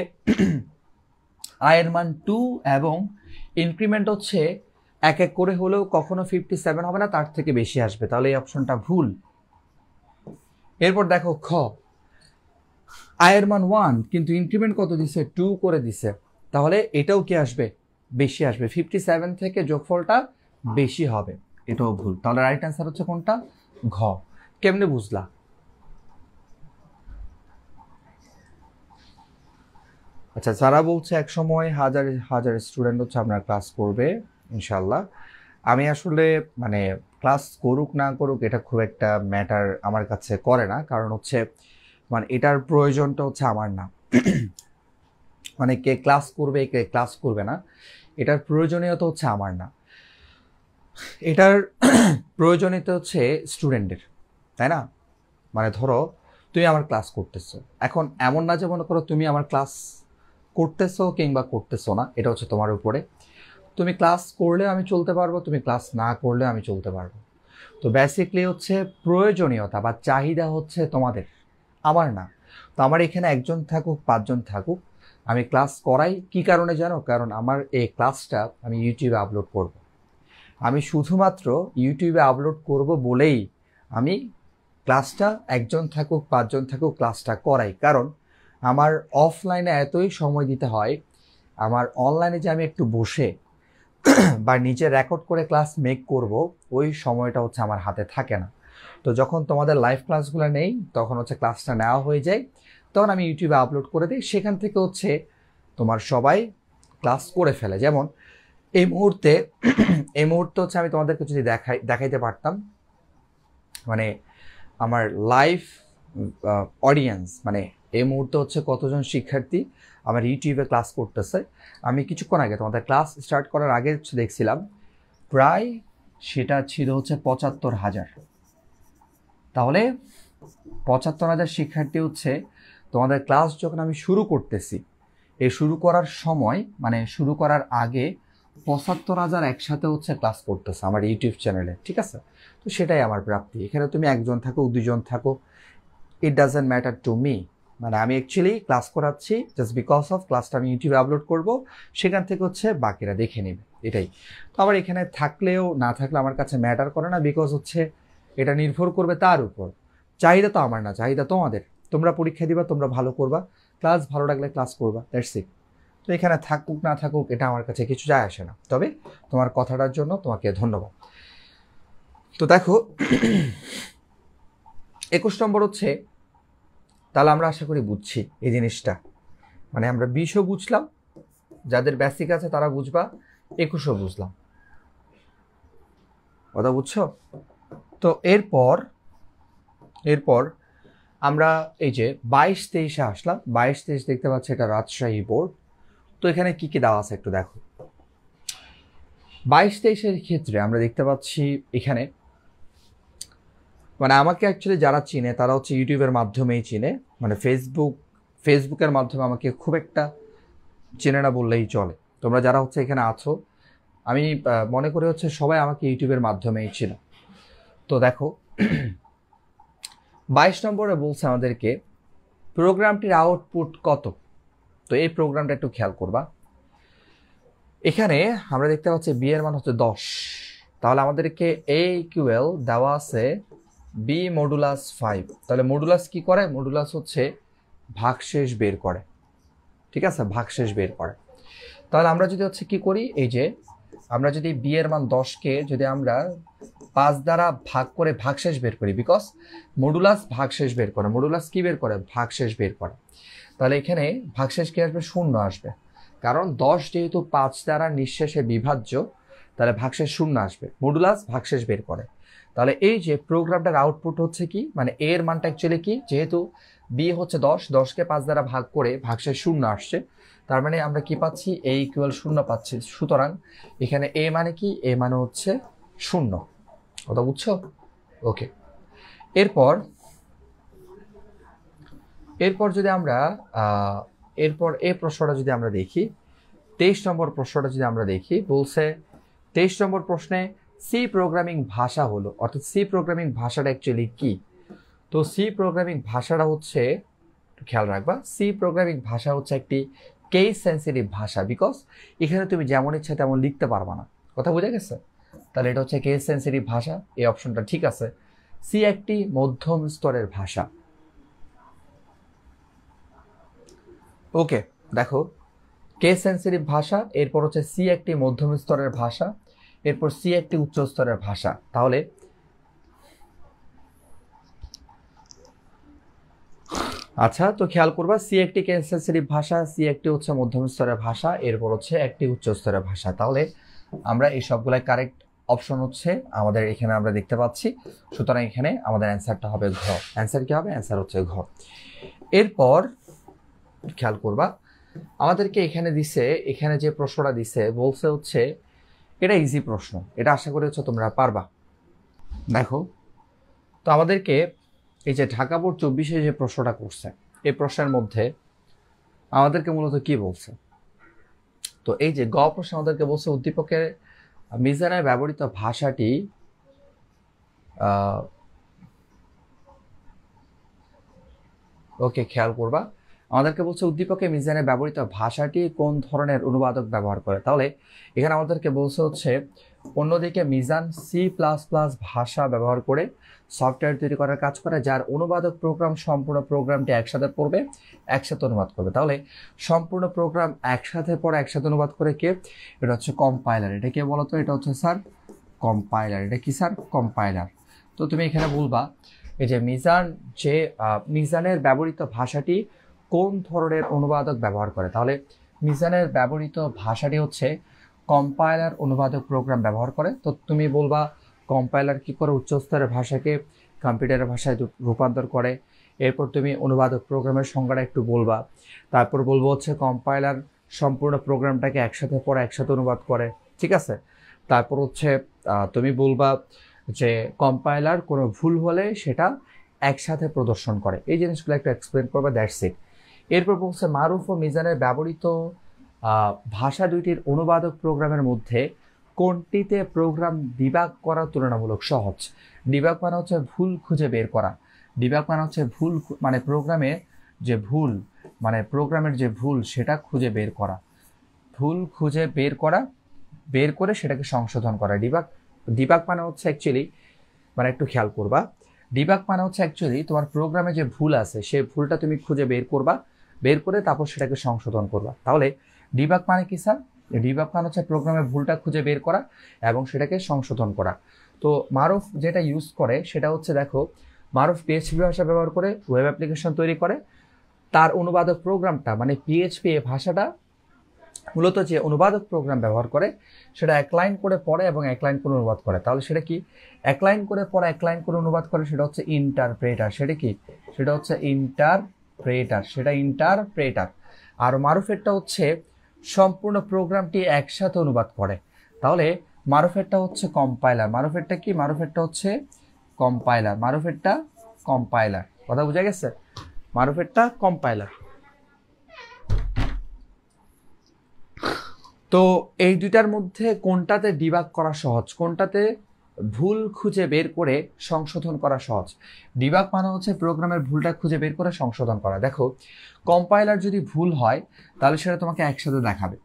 আয়ের মান 2 এবং ইনক্রিমেন্ট হচ্ছে 1-1 করে হলেও কখনো 57 হবে না, তার থেকে বেশি আসবে, তাহলে এই অপশনটা ভুল। এরপর দেখো খ, আয়ের মান 1 কিন্তু ইনক্রিমেন্ট কত দিছে? 2 করে দিছে, তাহলে এটাও কি আসবে? বেশি আসবে, 57 থেকে যোগফলটা বেশি হবে, এটাও ভুল। তাহলে রাইট অ্যান্সার হচ্ছে কোনটা? ঘ। কেমনে বুঝলা? আচ্ছা, যারা বলছে এক সময় হাজার হাজার স্টুডেন্ট হচ্ছে আপনার ক্লাস করবে ইনশাল্লাহ, আমি আসলে মানে ক্লাস করুক না করুক এটা খুব একটা ম্যাটার আমার কাছে করে না, কারণ হচ্ছে মানে এটার প্রয়োজনটা হচ্ছে আমার না। মানে কে ক্লাস করবে কে ক্লাস করবে না এটার প্রয়োজনীয়তা হচ্ছে আমার না, এটার প্রয়োজনীয়তা হচ্ছে স্টুডেন্টের, তাই না? মানে ধরো তুমি আমার ক্লাস করতেছো, এখন এমন না যে মনে করো তুমি আমার ক্লাস করতেছো কিংবা করতেছো না, এটা হচ্ছে তোমার উপরে। তুমি ক্লাস করলে আমি চলতে পারবো, তুমি ক্লাস না করলে আমি চলতে পারবো। তো বেসিকলি হচ্ছে প্রয়োজনীয়তা বা চাহিদা হচ্ছে তোমাদের, আমার না। তো আমার এখানে 1 জন থাকুক 5 জন থাকুক, আমি ক্লাস করাই কি কারণে জানো? কারণ আমার এই ক্লাসটা আমি ইউটিউবে আপলোড করব। আমি শুধুমাত্র ইউটিউবে আপলোড করব বলেই আমি ক্লাসটা 1 জন থাকুক 5 জন থাকুক ক্লাসটা করাই, কারণ আমার অফলাইনে এতই সময় দিতে হয়, আমার অনলাইনে যে আমি একটু বসে বা নিজে রেকর্ড করে ক্লাস মেক করব, ওই সময়টা হচ্ছে আমার হাতে থাকে না। তো যখন তোমাদের লাইভ ক্লাসগুলো নেই তখন হচ্ছে ক্লাসটা নেওয়া হয়ে যায়, তখন আমি ইউটিউবে আপলোড করে দিই, সেখান থেকে হচ্ছে তোমার সবাই ক্লাস করে ফেলে। যেমন এই মুহূর্তে হচ্ছে আমি তোমাদেরকে যদি দেখাইতে পারতাম, মানে আমার লাইভ অডিয়েন্স, মানে এই মুহূর্তে হচ্ছে কতজন শিক্ষার্থী আমার ইউটিউবে ক্লাস করতেছে। আমি কিছুক্ষণ আগে তোমাদের ক্লাস স্টার্ট করার আগে দেখছিলাম প্রায় সেটা ছিল হচ্ছে 75,000। তাহলে ৭৫,০০০ শিক্ষার্থী হচ্ছে তোমাদের ক্লাস যখন আমি শুরু করতেছি, এই শুরু করার সময় মানে শুরু করার আগে ৭৫,০০০ একসাথে হচ্ছে ক্লাস করতেছে আমার ইউটিউব চ্যানেলে, ঠিক আছে? তো সেটাই আমার প্রাপ্তি। এখানে তুমি একজন থাকো, দুজন থাকো, it doesn't matter to me. মানে আমি অ্যাকচুয়ালি ক্লাস করাচ্ছি জাস্ট বিকজ অফ ক্লাসটা আমি ইউটিউবে আপলোড করব, সেখান থেকে হচ্ছে বাকিরা দেখে নেবে, এটাই। তো আবার এখানে থাকলেও না থাকলে আমার কাছে ম্যাটার করে না, বিকজ হচ্ছে এটা নির্ভর করবে তার উপর। চাহিদা তো আমার না, চাহিদা তোমাদের। তোমরা পরীক্ষা দিবা, তোমরা ভালো করবা, ক্লাস ভালো লাগলে ক্লাস করবা, দ্যাটস ইট। তো এখানে থাকুক না থাকুক এটা আমার কাছে কিছু যায় আসে না, তবে তোমার কথাটার জন্য তোমাকে ধন্যবাদ। তো দেখো ২১ নম্বর হচ্ছে, তাহলে আমরা আশা করি বুঝছি এই জিনিসটা, মানে আমরা ২০ও বুঝলাম, যাদের বেসিক আছে তারা বুঝবা, ২১ও বুঝলাম, কথা বুঝছো? তো এরপর আমরা এই যে ২২-২৩-এ আসলাম। ২২-২৩ দেখতে পাচ্ছি এটা রাজশাহী বোর্ড। তো এখানে কি কি দেওয়া আছে একটু দেখো। ২২-২৩-এর ক্ষেত্রে আমরা দেখতে পাচ্ছি এখানে, মানে আমাকে অ্যাকচুয়ালি যারা চিনে তারা হচ্ছে ইউটিউবের মাধ্যমেই চিনে, মানে ফেসবুকের মাধ্যমে আমাকে খুব একটা চেনে না বললেই চলে। তোমরা যারা হচ্ছে এখানে আছো, আমি মনে করি হচ্ছে সবাই আমাকে ইউটিউবের মাধ্যমেই চিনো। তো দেখো ২২ নম্বরে বলছে আমাদেরকে প্রোগ্রামটির আউটপুট কত। তো এই প্রোগ্রামটা একটু খেয়াল করবা। এখানে আমরা দেখতে পাচ্ছি বি এর মান হচ্ছে ১০, তাহলে আমাদেরকে এ ইকুয়াল দেওয়া আছে বি মডুলাস ৫। তাহলে মডুলাস কি করে? মডুলাস হচ্ছে ভাগশেষ বের করে, ঠিক আছে, ভাগশেষ বের করে। তাহলে আমরা যদি হচ্ছে কি করি, এই যে আমরা যদি বি এর মান ১০কে যদি আমরা ৫ দ্বারা ভাগ করে ভাগশেষ বের করি, বিকজ মডুলাস ভাগশেষ বের করে। মডুলাস কি বের করে? ভাগশেষ বের করে। তাহলে এখানে ভাগশেষ কি আসবে? ০ আসবে, কারণ ১০ যেহেতু ৫ দ্বারা নিঃশেষে বিভাজ্য, তাহলে ভাগশেষ ০ আসবে। মডুলাস ভাগশেষ বের করে। তাহলে এই যে প্রোগ্রামটার আউটপুট হচ্ছে কি, মানে এর মানটা অ্যাকচুয়ালি কি, যেহেতু বি হচ্ছে ১০, ১০কে ৫ দ্বারা ভাগ করে ভাগশেষ ০ আসছে, তার মানে আমরা কি পাচ্ছি? এ ইকুয়াল ০ পাচ্ছি। সুতরাং এখানে এ মানে কি? এ মানে হচ্ছে ০। কথা বুঝছো? ওকে। এরপর যদি আমরা এরপর এই প্রশ্নটা যদি আমরা দেখি, ২৩ নম্বর প্রশ্নটা যদি আমরা দেখি, বলছে ২৩ নম্বর প্রশ্নে সি প্রোগ্রামিং ভাষা হলো, অর্থাৎ সি প্রোগ্রামিং ভাষাটা অ্যাকচুয়ালি কি। তো সি প্রোগ্রামিং ভাষাটা হচ্ছে, খেয়াল রাখবা, সি প্রোগ্রামিং ভাষা হচ্ছে একটি কেস সেন্সিটিভ ভাষা, বিকজ এখানে তুমি যেমন ইচ্ছা তেমন লিখতে পারবা না। কথা বুঝে গেছে? তাহলে এটা হচ্ছে কেস সেন্সিটিভ ভাষা, এই অপশনটা ঠিক আছে। সি একটি মধ্যম স্তরের ভাষা। ওকে, দেখো কেস সেন্সিটিভ ভাষা, এরপর হচ্ছে সি একটি মধ্যম স্তরের ভাষা, এরপর সি একটি উচ্চ স্তরের ভাষা। তাহলে আচ্ছা, তো খেয়াল করবা, সি একটি কেস সেন্সিটিভ ভাষা, সি একটি হচ্ছে মধ্যম স্তরের ভাষা, এরপর হচ্ছে একটি উচ্চ স্তরের ভাষা। তাহলে আমরা এই সবগুলাই কারেক্ট অপশন হচ্ছে আমাদের এখানে আমরা দেখতে পাচ্ছি। সুতরাং এখানে আমাদের অ্যান্সারটা হবে ঘ। অ্যান্সার কি হবে? অ্যান্সার হচ্ছে ঘ। এরপর খেয়াল করবা, আমাদেরকে এখানে দিছে, এখানে যে প্রশ্নটা দিছে বলছে হচ্ছে এটা ইজি প্রশ্ন, এটা আশা করি হচ্ছে তোমরা পারবা। দেখো, তো আমাদেরকে এই যে ঢাকা বোর্ড ২৪-এ যে প্রশ্নটা করছে, এই প্রশ্নের মধ্যে আমাদেরকে মূলত কি বলছে? তো এই যে গ প্রশ্ন আমাদেরকে বলছে উদ্দীপকের মিজানের ব্যবহৃত ভাষাটি ওকে, খেয়াল করবা, আমাদেরকে বলছে উদ্দীপকে মিজানে ব্যবহৃত ভাষাটি কোন ধরনের অনুবাদক ব্যবহার করে। তাহলে এখানে আমাদেরকে বলছে হচ্ছে অন্যদিকে মিজান C++ ভাষা ব্যবহার করে সফটওয়্যার তৈরি করার কাজ করে, যার অনুবাদক প্রোগ্রাম সম্পূর্ণ প্রোগ্রামটি একসাথে পড়বে, একসাথে অনুবাদ করবে। তাহলে সম্পূর্ণ প্রোগ্রাম একসাথে পড়ে একসাথে অনুবাদ করে কে? এটা হচ্ছে কম্পাইলার। এটা কে বলতো? এটা হচ্ছে স্যার কম্পাইলার। এটা কি স্যার? কম্পাইলার। তো তুমি এখানে বলবা এই যে মিজানের ব্যবহৃত ভাষাটি কোন ধরনের অনুবাদক ব্যবহার করে। তাহলে মিজানের ব্যবহৃত ভাষাটি হচ্ছে কম্পাইলার অনুবাদক প্রোগ্রাম ব্যবহার করে। তো তুমি বলবা কম্পাইলার কি করে উচ্চস্তরের ভাষাকে কম্পিউটারের ভাষায় রূপান্তর করে। এরপর তুমি অনুবাদক প্রোগ্রামের সংজ্ঞাটা একটু বলবা। তারপর বলবো হচ্ছে কম্পাইলার সম্পূর্ণ প্রোগ্রামটাকে একসাথে পড়ে একসাথে অনুবাদ করে, ঠিক আছে। তারপর হচ্ছে তুমি বলবা যে কম্পাইলার কোনো ভুল হলে সেটা একসাথে প্রদর্শন করে। এই জিনিসগুলো একটু এক্সপ্লেন করবে, দ্যাটস ইট। এরপর বলছে মারুফ ও মিজানের ব্যবহৃত ভাষা দুইটির অনুবাদক প্রোগ্রামের মধ্যে কোনটিতে প্রোগ্রাম ডিবাগ করা তুলনামূলক সহজ? ডিবাগ মানে হচ্ছে ভুল খুঁজে বের করা। ডিবাগ মানে হচ্ছে ভুল, মানে প্রোগ্রামে যে ভুল, মানে প্রোগ্রামের যে ভুল সেটা খুঁজে বের করা, ভুল খুঁজে বের করা, বের করে সেটাকে সংশোধন করা। ডিবাগ ডিবাগ মানে হচ্ছে অ্যাকচুয়ালি, মানে একটু খেয়াল করবা, ডিবাগ মানে হচ্ছে অ্যাকচুয়ালি তোমার প্রোগ্রামে যে ভুল আছে সেই ভুলটা তুমি খুঁজে বের করবা, বের করে তারপর সেটাকে সংশোধন করবা। তাহলে ডিবাগ মানে কি স্যার? ডিবাগ মানে হচ্ছে প্রোগ্রামের ভুলটা খুঁজে বের করা এবং সেটাকে সংশোধন করা। তো মারুফ যেটা ইউজ করে সেটা হচ্ছে, দেখো মারুফ পিএইচপি ভাষা ব্যবহার করে ওয়েব অ্যাপ্লিকেশন তৈরি করে। তার অনুবাদক প্রোগ্রামটা মানে পিএইচপি ভাষাটা মূলত যে অনুবাদক প্রোগ্রাম ব্যবহার করে সেটা এক লাইন করে পড়ে এবং এক লাইন করে অনুবাদ করে। তাহলে সেটা কি? এক লাইন করে পড়ে এক লাইন করে অনুবাদ করে, সেটা হচ্ছে ইন্টারপ্রেটার। সেটা কি? সেটা হচ্ছে ইন্টারপ্রেটার, সেটা ইন্টারপ্রেটার। আর মারুফেরটা হচ্ছে সম্পূর্ণ প্রোগ্রামটি একসাথে অনুবাদ করে। তাহলে মারুফেরটা হচ্ছে কম্পাইলার। মারুফেরটা কি? মারুফেরটা হচ্ছে কম্পাইলার। মারুফেরটা কম্পাইলার, কথা বোঝা গেছে? মারুফেরটা কম্পাইলার। তো এই দুইটার মধ্যে কোনটাতে ডিবাগ করা সহজ, কোনটাতে ভুল খুঁজে বের করে সংশোধন করা সহজ? ডিবাগ মানে হচ্ছে প্রোগ্রামের ভুলটা খুঁজে বের করে সংশোধন করা। দেখো কম্পাইলার যদি ভুল হয় তাহলে সেটা তোমাকে একসাথে দেখাবে,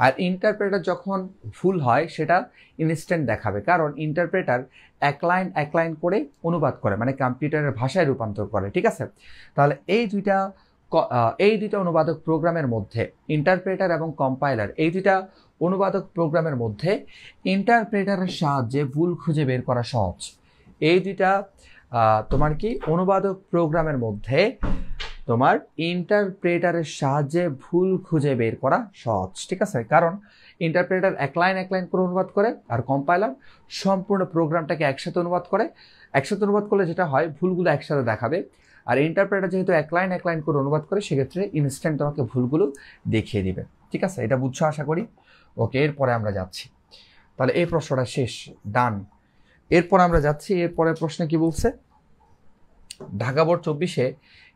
আর ইন্টারপ্রেটার যখন ভুল হয় সেটা ইনস্ট্যান্ট দেখাবে, কারণ ইন্টারপ্রেটার এক লাইন করে অনুবাদ করে, মানে কম্পিউটারের ভাষায় রূপান্তর করে। ঠিক আছে? তাহলে এই দুইটা অনুবাদক প্রোগ্রামের মধ্যে, ইন্টারপ্রেটার এবং কম্পাইলার, এই দুইটা অনুবাদক প্রোগ্রামের মধ্যে ইন্টারপ্রেটারের সাহায্যে ভুল খুঁজে বের করা সহজ। এই দুইটা তোমার কি অনুবাদক প্রোগ্রামের মধ্যে তোমার ইন্টারপ্রেটারের সাহায্যে ভুল খুঁজে বের করা সহজ। ঠিক আছে? কারণ ইন্টারপ্রেটার এক লাইন করে অনুবাদ করে, আর কম্পাইলার সম্পূর্ণ প্রোগ্রামটাকে একসাথে অনুবাদ করে। একসাথে অনুবাদ করলে যেটা হয়, ভুলগুলো একসাথে দেখাবে। আর ইন্টারপ্রেটার যেহেতু এক লাইন করে অনুবাদ করে, সেক্ষেত্রে ইনস্ট্যান্ট তোমাকে ভুলগুলো দেখিয়ে দিবে। ঠিক আছে? এটা বুঝছো আশা করি। ওকে, এরপরে আমরা যাচ্ছি। তাহলে এই প্রশ্নটা শেষ, ডান। এরপর আমরা যাচ্ছি, এরপরের প্রশ্নে কি বলছে? ঢাকা বোর্ড 24-এ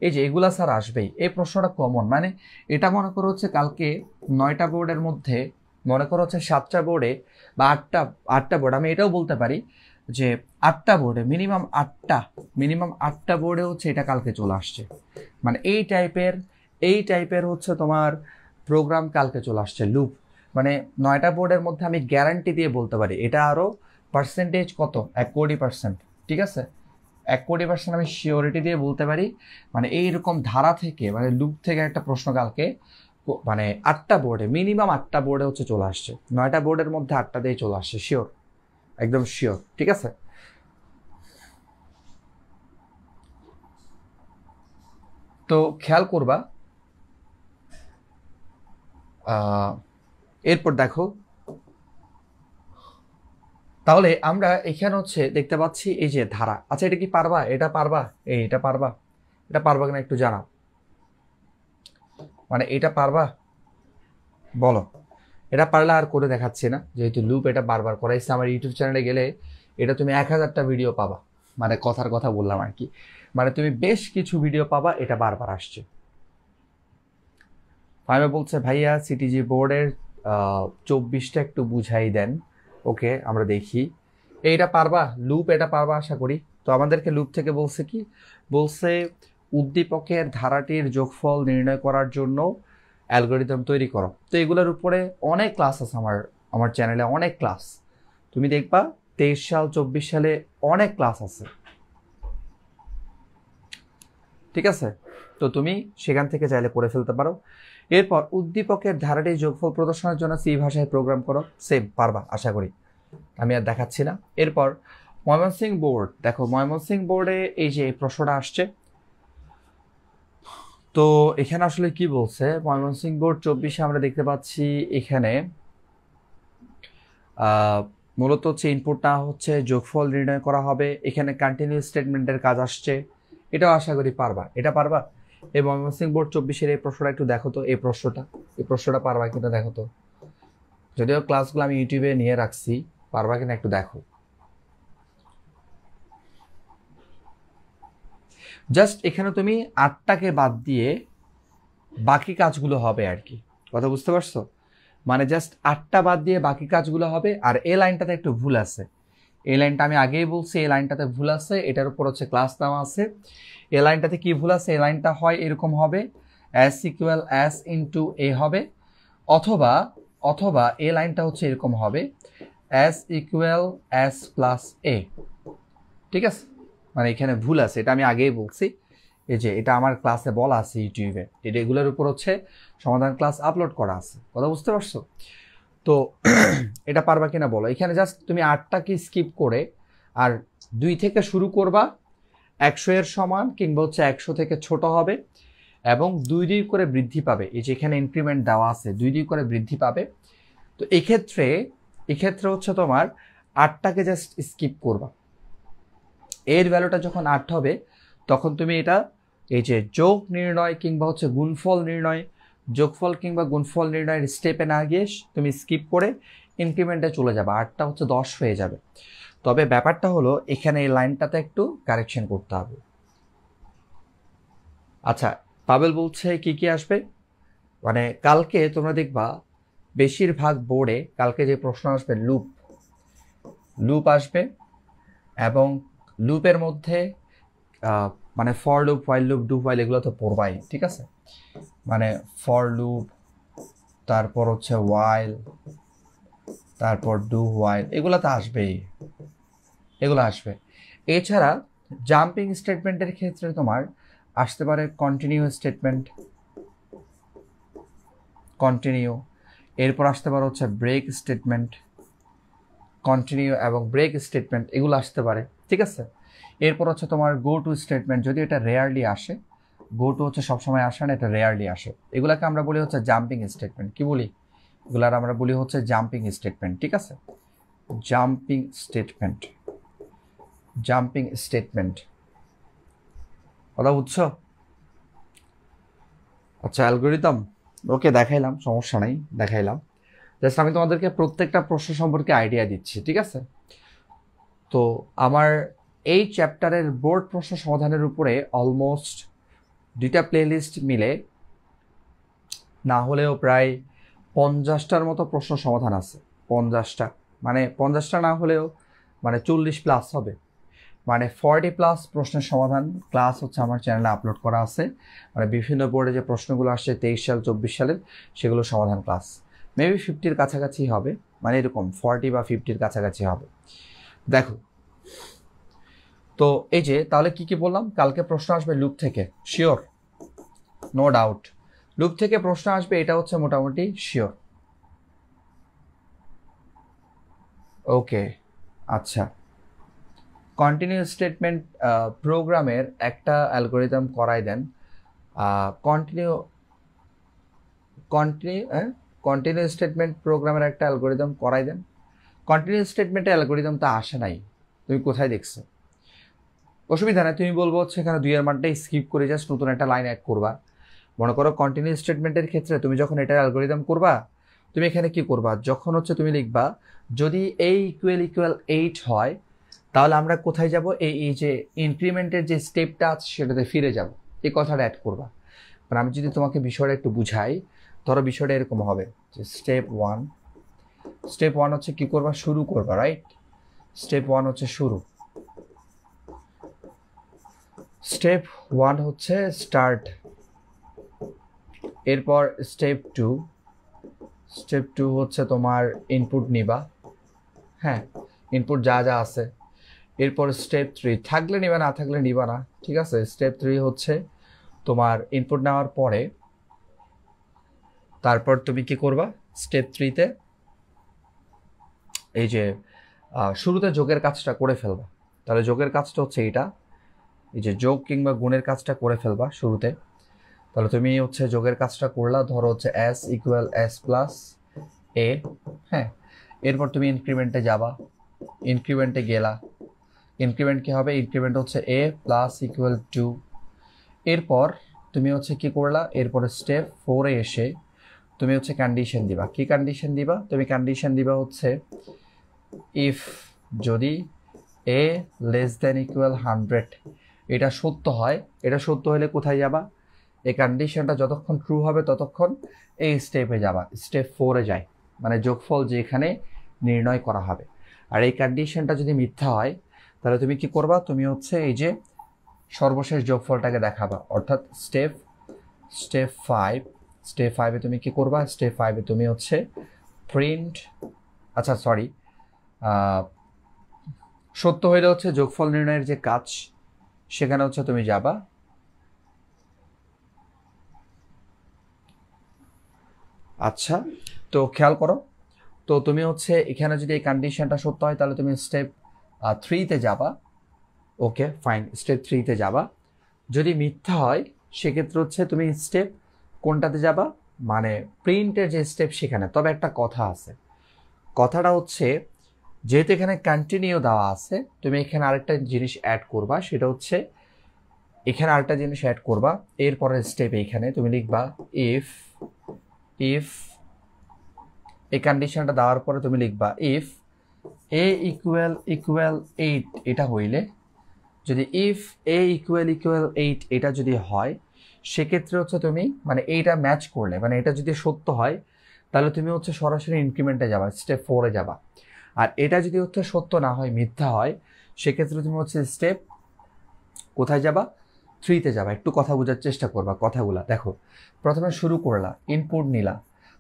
এই যে এগুলা স্যার আসবেই, এই প্রশ্নটা কমন। মানে এটা মনে করো হচ্ছে কালকে 9টা বোর্ডের মধ্যে, মনে করো হচ্ছে 7টা বোর্ডে বা 8টা বোর্ড, আমি এটাও বলতে পারি যে 8টা বোর্ডে, মিনিমাম 8টা বোর্ডে হচ্ছে এটা কালকে চলে আসছে। মানে এই টাইপের হচ্ছে তোমার প্রোগ্রাম কালকে চলে আসছে, লুপ। মানে 9টা বোর্ডের মধ্যে আমি গ্যারান্টি দিয়ে বলতে পারি এটা আরও পার্সেন্টেজ কত, 1 কোটি%। ঠিক আছে? 1 কোটি% আমি শিওরিটি দিয়ে বলতে পারি। মানে এইরকম ধারা থেকে, মানে লুপ থেকে একটা প্রশ্ন কালকে মানে 8টা বোর্ডে, মিনিমাম 8টা বোর্ডে হচ্ছে চলে আসছে। 9টা বোর্ডের মধ্যে 8টা দিয়ে চলে আসছে, শিওর, একদম শিওর। ঠিক আছে? তো খেয়াল করবা। এরপর দেখো, তাহলে আমরা এখানে হচ্ছে দেখতে পাচ্ছি এই যে ধারা। আচ্ছা, এটা কি পারবা? এটা পারবা? এটা পারবা? এটা পারবা কিনা একটু জানাও। মানে এটা পারবা? বলো। এটা পারলে আর করে দেখাচ্ছি না, যেহেতু লুপ এটা বারবার করাইছে। আমার ইউটিউব চ্যানেলে গেলে এটা তুমি 1000টা ভিডিও পাবা, মানে কথার কথা বললাম আর কি। মানে তুমি বেশ কিছু ভিডিও পাবা, এটা বারবার আসছে। ফাইমা বলছে ভাইয়া সিটিজি বোর্ডের 24টা একটু বুঝাই দেন। ওকে, আমরা দেখি। এইটা পারবা? লুপ এটা পারবা আশা করি। তো আমাদেরকে লুপ থেকে বলছে কি? বলছে উদ্দীপকের ধারাটির যোগফল নির্ণয় করার জন্য অ্যালগরিদম তৈরি করো। তো এগুলোর উপরে অনেক ক্লাস আছে আমার চ্যানেলে, অনেক ক্লাস। তুমি দেখবা 23 সাল 24 সালে অনেক ক্লাস আছে। ঠিক আছে? তো তুমি সেখান থেকে চাইলে পড়ে ফেলতে পারো। এরপর উদ্দীপকের ধারাটি যোগফল প্রদর্শনের জন্য সি ভাষায় প্রোগ্রাম করো। সেম পারবা আশা করি, আমি আর দেখাচ্ছি না। এরপর ময়মনসিংহ বোর্ড, দেখো ময়মনসিংহ বোর্ডে এই যে প্রশ্নটা আসছে। তো এখানে আসলে কি বলছে? ময়মনসিংহ বোর্ড 24-এ আমরা দেখতে পাচ্ছি এখানে মূলত হচ্ছে ইনপুটটা হচ্ছে যোগফল নির্ণয় করা হবে। এখানে কন্টিনিউয়াস স্টেটমেন্টের কাজ আসছে। এটাও আশা করি পারবা। এটা পারবা? এই ময়মনসিংহ বোর্ড 24-এর এই প্রশ্নটা একটু দেখো তো, এই প্রশ্নটা পারবা কিনা দেখো তো। যদিও ক্লাসগুলো আমি ইউটিউবে নিয়ে রাখছি, পারবা কিনা একটু দেখো। জাস্ট এখানে তুমি 8টাকে বাদ দিয়ে বাকি কাজগুলো হবে আর কি, কথা বুঝতে পারছো? মানে জাস্ট 8টা বাদ দিয়ে বাকি কাজগুলো হবে। আর এই লাইনটাতে একটু ভুল আছে, এই লাইনটা আমি আগেই বলছি, এই লাইনটাতে ভুল আছে, এটার উপর হচ্ছে ক্লাস দেওয়া আছে। এই লাইনটাতে কি ভুল আছে? এই লাইনটা হয় এরকম হবে, s equal s into a হবে, অথবা অথবা এই লাইনটা হচ্ছে এরকম হবে, s equal s plus a। ঠিক আছে, মানে এখানে ভুল আছে, এটা আমি আগেই বলছি। এই যে এটা আমার ক্লাসে বলা আছে ইউটিউবে, এটা এগুলোর উপর হচ্ছে সমাধান ক্লাস আপলোড করা আছে, কথা বুঝতে পারছো? তো এটা পারবা কিনা বলো। এখানে জাস্ট তুমি 8টাকে স্কিপ করে আর 2 থেকে শুরু করবা, 100 এর সমান কিংবা হচ্ছে 100 থেকে ছোট হবে এবং 2 করে বৃদ্ধি পাবে। এই যে এখানে ইনক্রিমেন্ট দেওয়া আছে, 2 করে বৃদ্ধি পাবে। তো এক্ষেত্রে হচ্ছে তোমার 8টাকে জাস্ট স্কিপ করবা। এর ভ্যালুটা যখন 8 হবে তখন তুমি এটা এই যে যোগ নির্ণয় কিংবা হচ্ছে গুণফল নির্ণয়, যোগফল কিংবা গুণফল নির্ণয়ের স্টেপে না গিয়ে তুমি স্কিপ করে ইনক্রিমেন্টে চলে যাবে, 8টা হচ্ছে 10 হয়ে যাবে। তবে ব্যাপারটা হলো এখানে এই লাইনটাতে একটু কারেকশন করতে হবে। আচ্ছা, পাবেল বলছে কি কি আসবে, মানে কালকে তোমরা দেখবা বেশিরভাগ বোর্ডে কালকে যে প্রশ্ন আসবে লুপ আসবে, এবং লুপের মধ্যে মানে for loop, while loop, do while এগুলো তো পড়বাই, ঠিক আছে? মানে ফর লুপ, তারপর হচ্ছে হোয়াইল, তারপর ডু হোয়াইল, এগুলো তো আসবেই, এগুলো আসবে। এছাড়া জাম্পিং স্টেটমেন্টের ক্ষেত্রে তোমার আসতে পারে কন্টিনিউ স্টেটমেন্ট, কন্টিনিউ, এরপর আসতে পারে হচ্ছে ব্রেক স্টেটমেন্ট, কন্টিনিউ এবং ব্রেক স্টেটমেন্ট, এগুলো আসতে পারে, ঠিক আছে? এরপর হচ্ছে তোমার গো টু স্টেটমেন্ট, যদি এটা রেয়ারলি আসে, গো টু হচ্ছে সবসময় আসে না, এটা রেয়ারলি আসে, এগুলাকে আমরা বলি হচ্ছে জাম্পিং স্টেটমেন্ট। কি বলি? এগুলার আমরা বলি হচ্ছে জাম্পিং স্টেটমেন্ট, ঠিক আছে? জাম্পিং স্টেটমেন্ট, জাম্পিং স্টেটমেন্ট, কথা বুঝছো? আচ্ছা, অ্যালগরিদম ওকে দেখাইলাম, সমস্যা নাই, দেখাইলাম। জাস্ট আমি তোমাদেরকে প্রত্যেকটা প্রশ্ন সম্পর্কে আইডিয়া দিচ্ছি, ঠিক আছে? তো আমার এই চ্যাপ্টারের বোর্ড প্রশ্ন সমাধানের উপরে অলমোস্ট 2টা প্লেলিস্ট মিলে না হলেও প্রায় 50টার মতো প্রশ্ন সমাধান আছে। 50টা, মানে 50টা না হলেও মানে 40+ হবে, মানে 40+ প্রশ্নের সমাধান ক্লাস হচ্ছে আমার চ্যানেলে আপলোড করা আছে। মানে বিভিন্ন বোর্ডে যে প্রশ্নগুলো আসছে 23 সাল 24 সালের, সেগুলো সমাধান ক্লাস মেবি 50-র কাছাকাছি হবে, মানে এরকম 40 বা 50-র কাছাকাছি হবে। দেখো, তো এই যে তাহলে কি কি বললাম, কালকে প্রশ্ন আসবে লুপ থেকে, শিওর, নো ডাউট, লুপ থেকে প্রশ্ন আসবে, এটা হচ্ছে মোটামুটি শিওর। ওকে, আচ্ছা, কন্টিনিউ স্টেটমেন্ট প্রোগ্রামের একটা অ্যালগরিদম করাই দেন। কন্টিনিউ স্টেটমেন্ট প্রোগ্রামের একটা অ্যালগরিদম করাই দেন। কন্টিনিউ স্টেটমেন্টের অ্যালগরিদমটা আসে নাই, তুমি কোথায় দেখছো? অসুবিধা নেই, তুমি বলবো হচ্ছে এখানে 2 এর মানটাই স্কিপ করে জাস্ট নতুন একটা লাইন অ্যাড করবা। মনে করো কন্টিনিউ স্টেটমেন্টের ক্ষেত্রে তুমি যখন এটার অ্যালগরিদম করবা, তুমি এখানে কি করবা, যখন হচ্ছে তুমি লিখবা যদি a ইকুয়াল 8 হয়, তাহলে আমরা কোথায় যাব, এই যে ইনক্রিমেন্টের যে স্টেপটা আছে সেটাতে ফিরে যাব, এই কথাটা অ্যাড করবা। মানে আমি যদি তোমাকে বিষয়টা একটু বুঝাই, ধরো বিষয়টা এরকম হবে যে স্টেপ 1 হচ্ছে কি করবা, শুরু করবা, রাইট? স্টেপ 1 হচ্ছে শুরু, স্টেপ 1 হচ্ছে স্টার্ট। এরপর স্টেপ 2 হচ্ছে তোমার ইনপুট নিবা, হ্যাঁ, ইনপুট যা যা আছে। এরপর স্টেপ 3 থাকলে নিবা, না থাকলে নিবা না, ঠিক আছে? স্টেপ 3 হচ্ছে তোমার ইনপুট নেওয়ার পরে তারপর তুমি কি করবা, স্টেপ 3-তে এই যে শুরুতে যোগের কাজটা করে ফেলবা। তাহলে যোগের কাজটা হচ্ছে এইটা, এই যে যোগ কিংবা গুণের কাজটা করে ফেলবা শুরুতে। তাহলে তুমি হচ্ছে যোগের কাজটা করলা, ধরো হচ্ছে s equal s plus a, হ্যাঁ। এরপর তুমি ইনক্রিমেন্টে যাবা, ইনক্রিমেন্টে গেলা, ইনক্রিমেন্ট কি হবে, ইনক্রিমেন্ট হচ্ছে a প্লাস ইকুয়াল 2। এরপর তুমি হচ্ছে কি করলা, এরপরে স্টেপ 4-এ এসে তুমি হচ্ছে কন্ডিশন দিবা। কি কন্ডিশন দিবা? তুমি কন্ডিশন দিবা হচ্ছে ইফ যদি a লেস দেন ইকুয়াল 100, এটা সত্য হয়, এটা সত্য হলে কোথায় যাবা? এই কন্ডিশনটা যতক্ষণ ট্রু হবে ততক্ষণ এই স্টেপে যাবা, স্টেপ 4-এ যায়, মানে যোগফল যেখানে নির্ণয় করা হবে। আর এই কন্ডিশনটা যদি মিথ্যা হয় তাহলে তুমি কি করবা? তুমি হচ্ছে এই যে সর্বশেষ যোগফলটাকে দেখাবা, অর্থাৎ স্টেপ 5। স্টেপ 5-এ তুমি কি করবা? স্টেপ 5-এ তুমি হচ্ছে প্রিন্ট, আচ্ছা সরি, সত্য হইলে হচ্ছে যোগফল নির্ণয়ের যে কাজ সেখানে হচ্ছে তুমি যাবা। আচ্ছা, তো খেয়াল করো, তো তুমি হচ্ছে এখানে যদি এই কন্ডিশনটা সত্য হয় তাহলে তুমি স্টেপ 3-তে যাবা। ওকে ফাইন, স্টেপ 3-তে যাবা। যদি মিথ্যা হয় সেক্ষেত্রে হচ্ছে তুমি স্টেপ কোনটাতে যাবা? মানে প্রিন্টের যে স্টেপ সেখানে। তবে একটা কথা আছে, কথাটা হচ্ছে যেহেতু এখানে কন্টিনিউ দেওয়া আছে, তুমি এখানে আরেকটা জিনিস অ্যাড করবা, সেটা হচ্ছে এখানে আরেকটা জিনিস অ্যাড করবা। এরপরের স্টেপে এখানে তুমি লিখবা ইফ এই কন্ডিশনটা দেওয়ার পরে তুমি লিখবা ইফ এ ইকুয়াল 8 এটা হইলে, যদি ইফ এ ইকুয়াল 8 এটা যদি হয় সেক্ষেত্রে হচ্ছে তুমি মানে এইটা ম্যাচ করলে, মানে এটা যদি সত্য হয় তাহলে তুমি হচ্ছে সরাসরি ইনক্রিমেন্টে যাবা, স্টেপ 4-এ যাবা। আর এটা যদি হচ্ছে সত্য না হয়, মিথ্যা হয়, সেক্ষেত্রে তুমি হচ্ছে স্টেপ কোথায় যাবা? 3-তে যাবা। একটু কথা বোঝার চেষ্টা করবা কথাগুলা। দেখো, প্রথমে শুরু করলা, ইনপুট নিলা,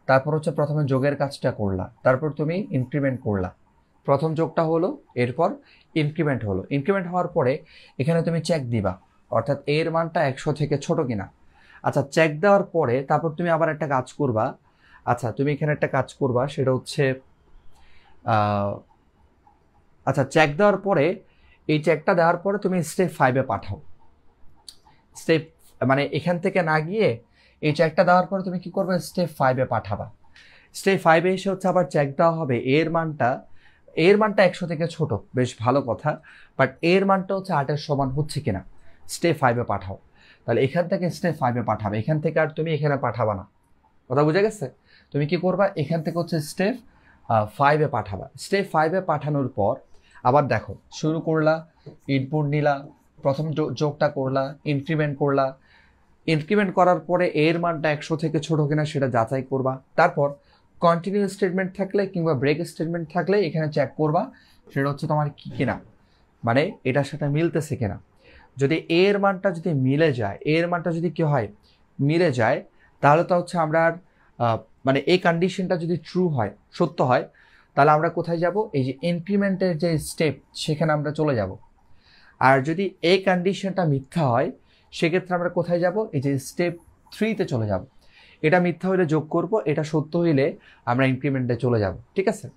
তারপর হচ্ছে প্রথমে যোগের কাজটা করলা, তারপর তুমি ইনক্রিমেন্ট করলা। প্রথম যোগটা হলো, এরপর ইনক্রিমেন্ট হলো। ইনক্রিমেন্ট হওয়ার পরে এখানে তুমি চেক দিবা, অর্থাৎ এর মানটা 100 থেকে ছোট কিনা। আচ্ছা, চেক দেওয়ার পরে তারপর তুমি আবার একটা কাজ করবা। আচ্ছা, তুমি এখানে একটা কাজ করবা, সেটা হচ্ছে আচ্ছা, চেক দেওয়ার পরে এই চেকটা দেওয়ার পরে তুমি স্টেপ 5-এ পাঠাও। স্টেপ মানে এখান থেকে না গিয়ে এই চেকটা দেওয়ার পরে তুমি কি করবে? স্টেপ 5-এ পাঠাবা। স্টেপ 5-এ এসে হচ্ছে আবার চেক দেওয়া হবে, এর মানটা 100 থেকে ছোট, বেশ ভালো কথা, বাট এর মানটা হচ্ছে 8-এর সমান হচ্ছে কিনা। স্টেপ 5-এ পাঠাও। তাহলে এখান থেকে স্টেপ 5-এ পাঠাবে, এখান থেকে আর তুমি এখানে পাঠাবা না। কথা বুঝে গেছে? তুমি কি করবা? এখান থেকে হচ্ছে স্টেপ 5-এ পাঠাবা। স্টেপ 5-এ পাঠানোর পর আবার দেখো, শুরু করলা, ইনপুট নিলা, প্রথম যোগটা করলা, ইনক্রিমেন্ট করলা। ইনক্রিমেন্ট করার পরে এর মানটা 100 থেকে ছোট কিনা সেটা যাচাই করবা। তারপর কন্টিনিউ স্টেটমেন্ট থাকলে কিংবা ব্রেক স্টেটমেন্ট থাকলে এখানে চেক করবা, সেটা হচ্ছে তোমার কি কিনা, মানে এটার সাথে মিলতেছে কিনা। যদি এর মানটা যদি মিলে যায়, এর মানটা যদি কি হয়, মিলে যায়, তাহলে তো হচ্ছে আমরা মানে এই কন্ডিশনটা যদি ট্রু হয়, সত্য হয়, তাহলে আমরা কোথায় যাব? এই যে ইনক্রিমেন্টের যে স্টেপ সেখানে আমরা চলে যাব। আর যদি এই কন্ডিশনটা মিথ্যা হয় সেক্ষেত্রে আমরা কোথায় যাব? এই যে স্টেপ 3-তে চলে যাব। এটা মিথ্যা হইলে যোগ করব, এটা সত্য হইলে আমরা ইনক্রিমেন্টে চলে যাব। ঠিক আছে?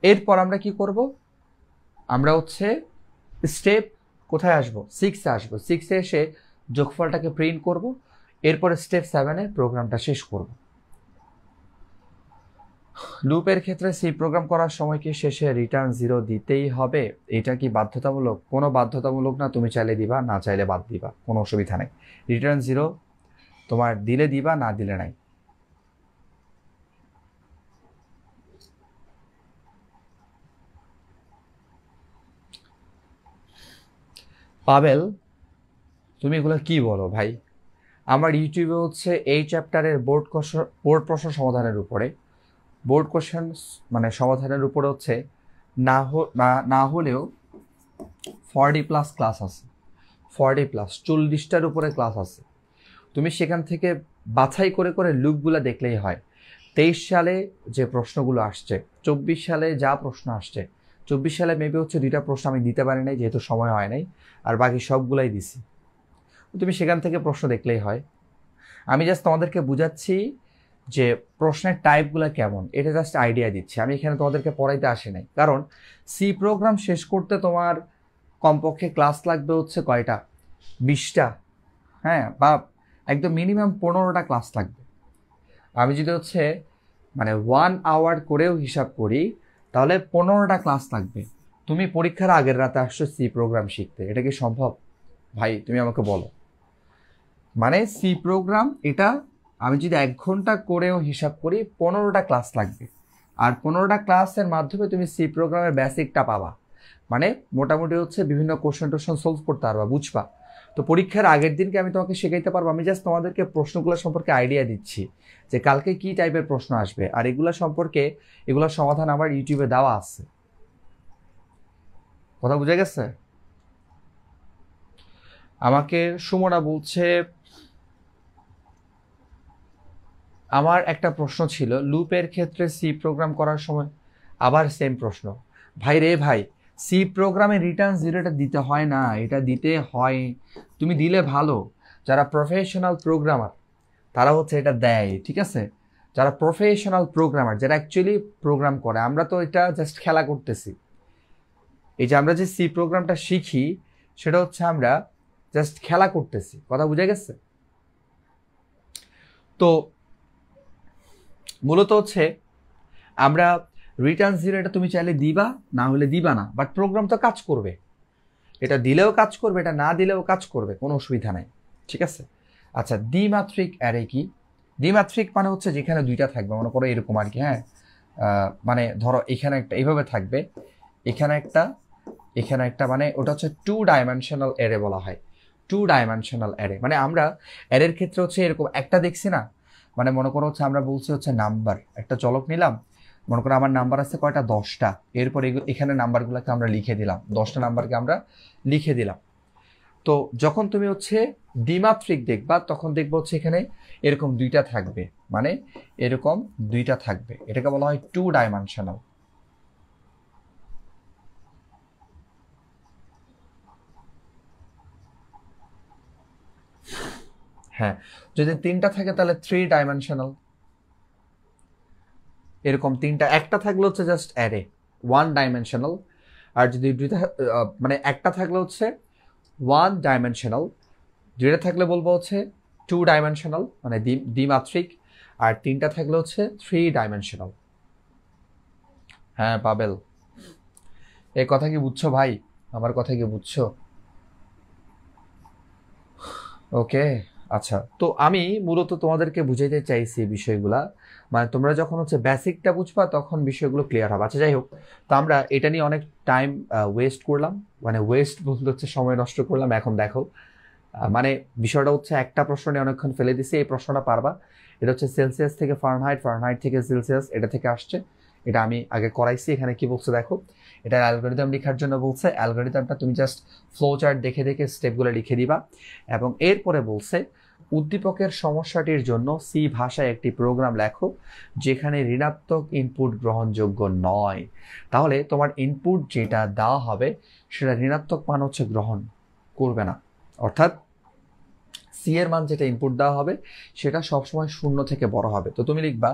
এরপর আমরা কি করব? আমরা হচ্ছে স্টেপ কোথায় আসব? 6-এ আসবো। 6-এ এসে যোগফলটাকে প্রিন্ট করব, এরপরে স্টেপ 7-এ প্রোগ্রামটা শেষ করব। লুপের ক্ষেত্রে সি প্রোগ্রাম করার সময় কি শেষে রিটার্ন 0 দিতেই হবে? এটা কি বাধ্যতামূলক? কোনো বাধ্যতামূলক না, তুমি চাইলে দিবা, না চাইলে বাদ দিবা, কোনো অসুবিধা নেই। রিটার্ন 0 তোমার দিলে দিবা, না দিলে নাই। পাবেল, তুমি এগুলো কি বলো ভাই? আমার ইউটিউবে হচ্ছে এই চ্যাপ্টারের বোর্ড প্রশ্ন সমাধানের উপরে, বোর্ড কোশ্চেন মানে সমাধানের উপরে হচ্ছে না হলেও 40+ ক্লাস আছে, 40+, 40টার উপরে ক্লাস আছে। তুমি সেখান থেকে বাছাই করে করে লুপগুলো দেখলেই হয়। 23 সালে যে প্রশ্নগুলো আসছে, 24 সালে যা প্রশ্ন আসছে, 24 সালে মেবি হচ্ছে 2টা প্রশ্ন আমি দিতে পারি নাই যেহেতু সময় হয় নাই, আর বাকি সবগুলাই দিছি। তুমি সেখান থেকে প্রশ্ন দেখলেই হয়। আমি জাস্ট তোমাদেরকে বুঝাচ্ছি যে প্রশ্নের টাইপগুলো কেমন, এটা জাস্ট আইডিয়া দিচ্ছি। আমি এখানে তোমাদেরকে পড়াইতে আসি নাই, কারণ সি প্রোগ্রাম শেষ করতে তোমার কমপক্ষে ক্লাস লাগবে হচ্ছে কয়টা? 20টা, হ্যাঁ, বা একদম মিনিমাম 15টা ক্লাস লাগবে। আমি যদি হচ্ছে মানে 1 আওয়ার করেও হিসাব করি তাহলে 15টা ক্লাস লাগবে। তুমি পরীক্ষার আগের রাতে আসছো সি প্রোগ্রাম শিখতে, এটা কি সম্ভব ভাই? তুমি আমাকে বলো। মানে সি প্রোগ্রাম এটা আমি যদি 1 ঘন্টা করেও হিসাব করি 15টা ক্লাস লাগবে। আর 15টা ক্লাসের মাধ্যমে তুমি সি প্রোগ্রামের বেসিকটা পাবা, মানে মোটামুটি হচ্ছে বিভিন্ন কোশ্চেন টোশ্চেন সলভ করতে পারবা, বুঝবা। তো পরীক্ষার আগের দিনকে আমি তোমাকে শেখাইতে পারবো, আমি জাস্ট তোমাদেরকে প্রশ্নগুলো সম্পর্কে আইডিয়া দিচ্ছি যে কালকে কি টাইপের প্রশ্ন আসবে, আর এগুলো সম্পর্কে এগুলোর সমাধান আমার ইউটিউবে দেওয়া আছে। কথা বুঝে গেছে? আমাকে সুমনা বলছে, আমার একটা প্রশ্ন ছিল লুপের ক্ষেত্রে সি প্রোগ্রাম করার সময় আবার সেম প্রশ্ন। ভাই রে ভাই, সি প্রোগ্রামে রিটার্ন জিরোটা দিতে হয় না, এটা দিতে হয়, তুমি দিলে ভালো। যারা প্রফেশনাল প্রোগ্রামার তারা হচ্ছে এটা দেয়, ঠিক আছে? যারা প্রফেশনাল প্রোগ্রামার, যারা অ্যাকচুয়ালি প্রোগ্রাম করে, আমরা তো এটা জাস্ট খেলা করতেছি। এই যে আমরা যে সি প্রোগ্রামটা শিখি সেটা হচ্ছে আমরা জাস্ট খেলা করতেছি। কথা বুঝে গেছে? তো মূলত হচ্ছে আমরা রিটার্ন জিরো এটা তুমি চাইলে দিবা, না হলে দিবা না, বাট প্রোগ্রাম তো কাজ করবে। এটা দিলেও কাজ করবে, এটা না দিলেও কাজ করবে, কোনো অসুবিধা নাই, ঠিক আছে? আচ্ছা, দ্বিমাত্রিক অ্যারে কি? দ্বিমাত্রিক মানে হচ্ছে যেখানে দুইটা থাকবে, মনে করো এরকম আর কি, হ্যাঁ। মানে ধরো এখানে একটা এইভাবে থাকবে, এখানে একটা, এখানে একটা, মানে ওটা হচ্ছে 2 ডাইমেনশনাল অ্যারে বলা হয়। 2 ডাইমেনশনাল অ্যারে মানে আমরা অ্যারের ক্ষেত্রে হচ্ছে এরকম একটা দেখছি না, মানে মনে করো হচ্ছে আমরা বলছি হচ্ছে নাম্বার, একটা চলক নিলাম, মনে করো আমার নাম্বার আছে কয়টা, 10টা। এরপর এখানে নাম্বারগুলোকে আমরা লিখে দিলাম, 10টা নাম্বারকে আমরা লিখে দিলাম। তো যখন তুমি হচ্ছে দ্বিমাত্রিক দেখবা তখন দেখবো হচ্ছে এখানে এরকম দুইটা থাকবে, মানে এরকম দুইটা থাকবে, এটাকে বলা হয় 2 ডাইমেনশনাল। হ্যাঁ, যদি 3টা থাকে তাহলে 3 ডাইমেনশনাল। এরকম তিনটা, একটা থাকলে হচ্ছে জাস্ট অ্যারে 1 ডাইমেনশনাল, আর যদি দুইটা মানে একটা থাকলে হচ্ছে 1 ডাইমেনশনাল, দুইটা থাকলে বলবো হচ্ছে 2 ডাইমেনশনাল মানে দ্বিমাত্রিক, আর তিনটা থাকলে হচ্ছে 3 ডাইমেনশনাল। হ্যাঁ পাবেল, এই কথা কি বুঝছো ভাই? আমার কথা কি বুঝছো? ওকে। আচ্ছা, তো আমি মূলত তোমাদেরকে বুঝাইতে চাইছি বিষয়গুলা, মানে তোমরা যখন হচ্ছে বেসিকটা বুঝবা তখন বিষয়গুলো ক্লিয়ার হবে। আচ্ছা যাই হোক, তো আমরা এটা নিয়ে অনেক টাইম ওয়েস্ট করলাম, মানে ওয়েস্ট বলতে হচ্ছে সময় নষ্ট করলাম। এখন দেখো মানে বিষয়টা হচ্ছে একটা প্রশ্ন নিয়ে অনেকক্ষণ ফেলে দিছি, এই প্রশ্নটা পারবা। এটা হচ্ছে সেলসিয়াস থেকে ফারেনহাইট, ফারেনহাইট থেকে সেলসিয়াস, এটা থেকে আসছে, এটা আমি আগে করাইছি। এখানে কি বলছে দেখো, এটা অ্যালগরিদম লেখার জন্য বলছে, অ্যালগরিদমটা তুমি জাস্ট ফ্লো চার্ট দেখে দেখে স্টেপগুলো লিখে দিবা। এবং এরপরে বলছে উদ্দীপকের সমস্যাটির জন্য সি ভাষায় একটি প্রোগ্রাম লেখো যেখানে ঋণাত্মক ইনপুট গ্রহণযোগ্য নয়। তাহলে তোমার ইনপুট যেটা দেওয়া হবে সেটা ঋণাত্মক মান হচ্ছে গ্রহণ করবে না, অর্থাৎ সি এর মান যেটা ইনপুট দেওয়া হবে সেটা সবসময় 0 থেকে বড় হবে। তো তুমি লিখবা,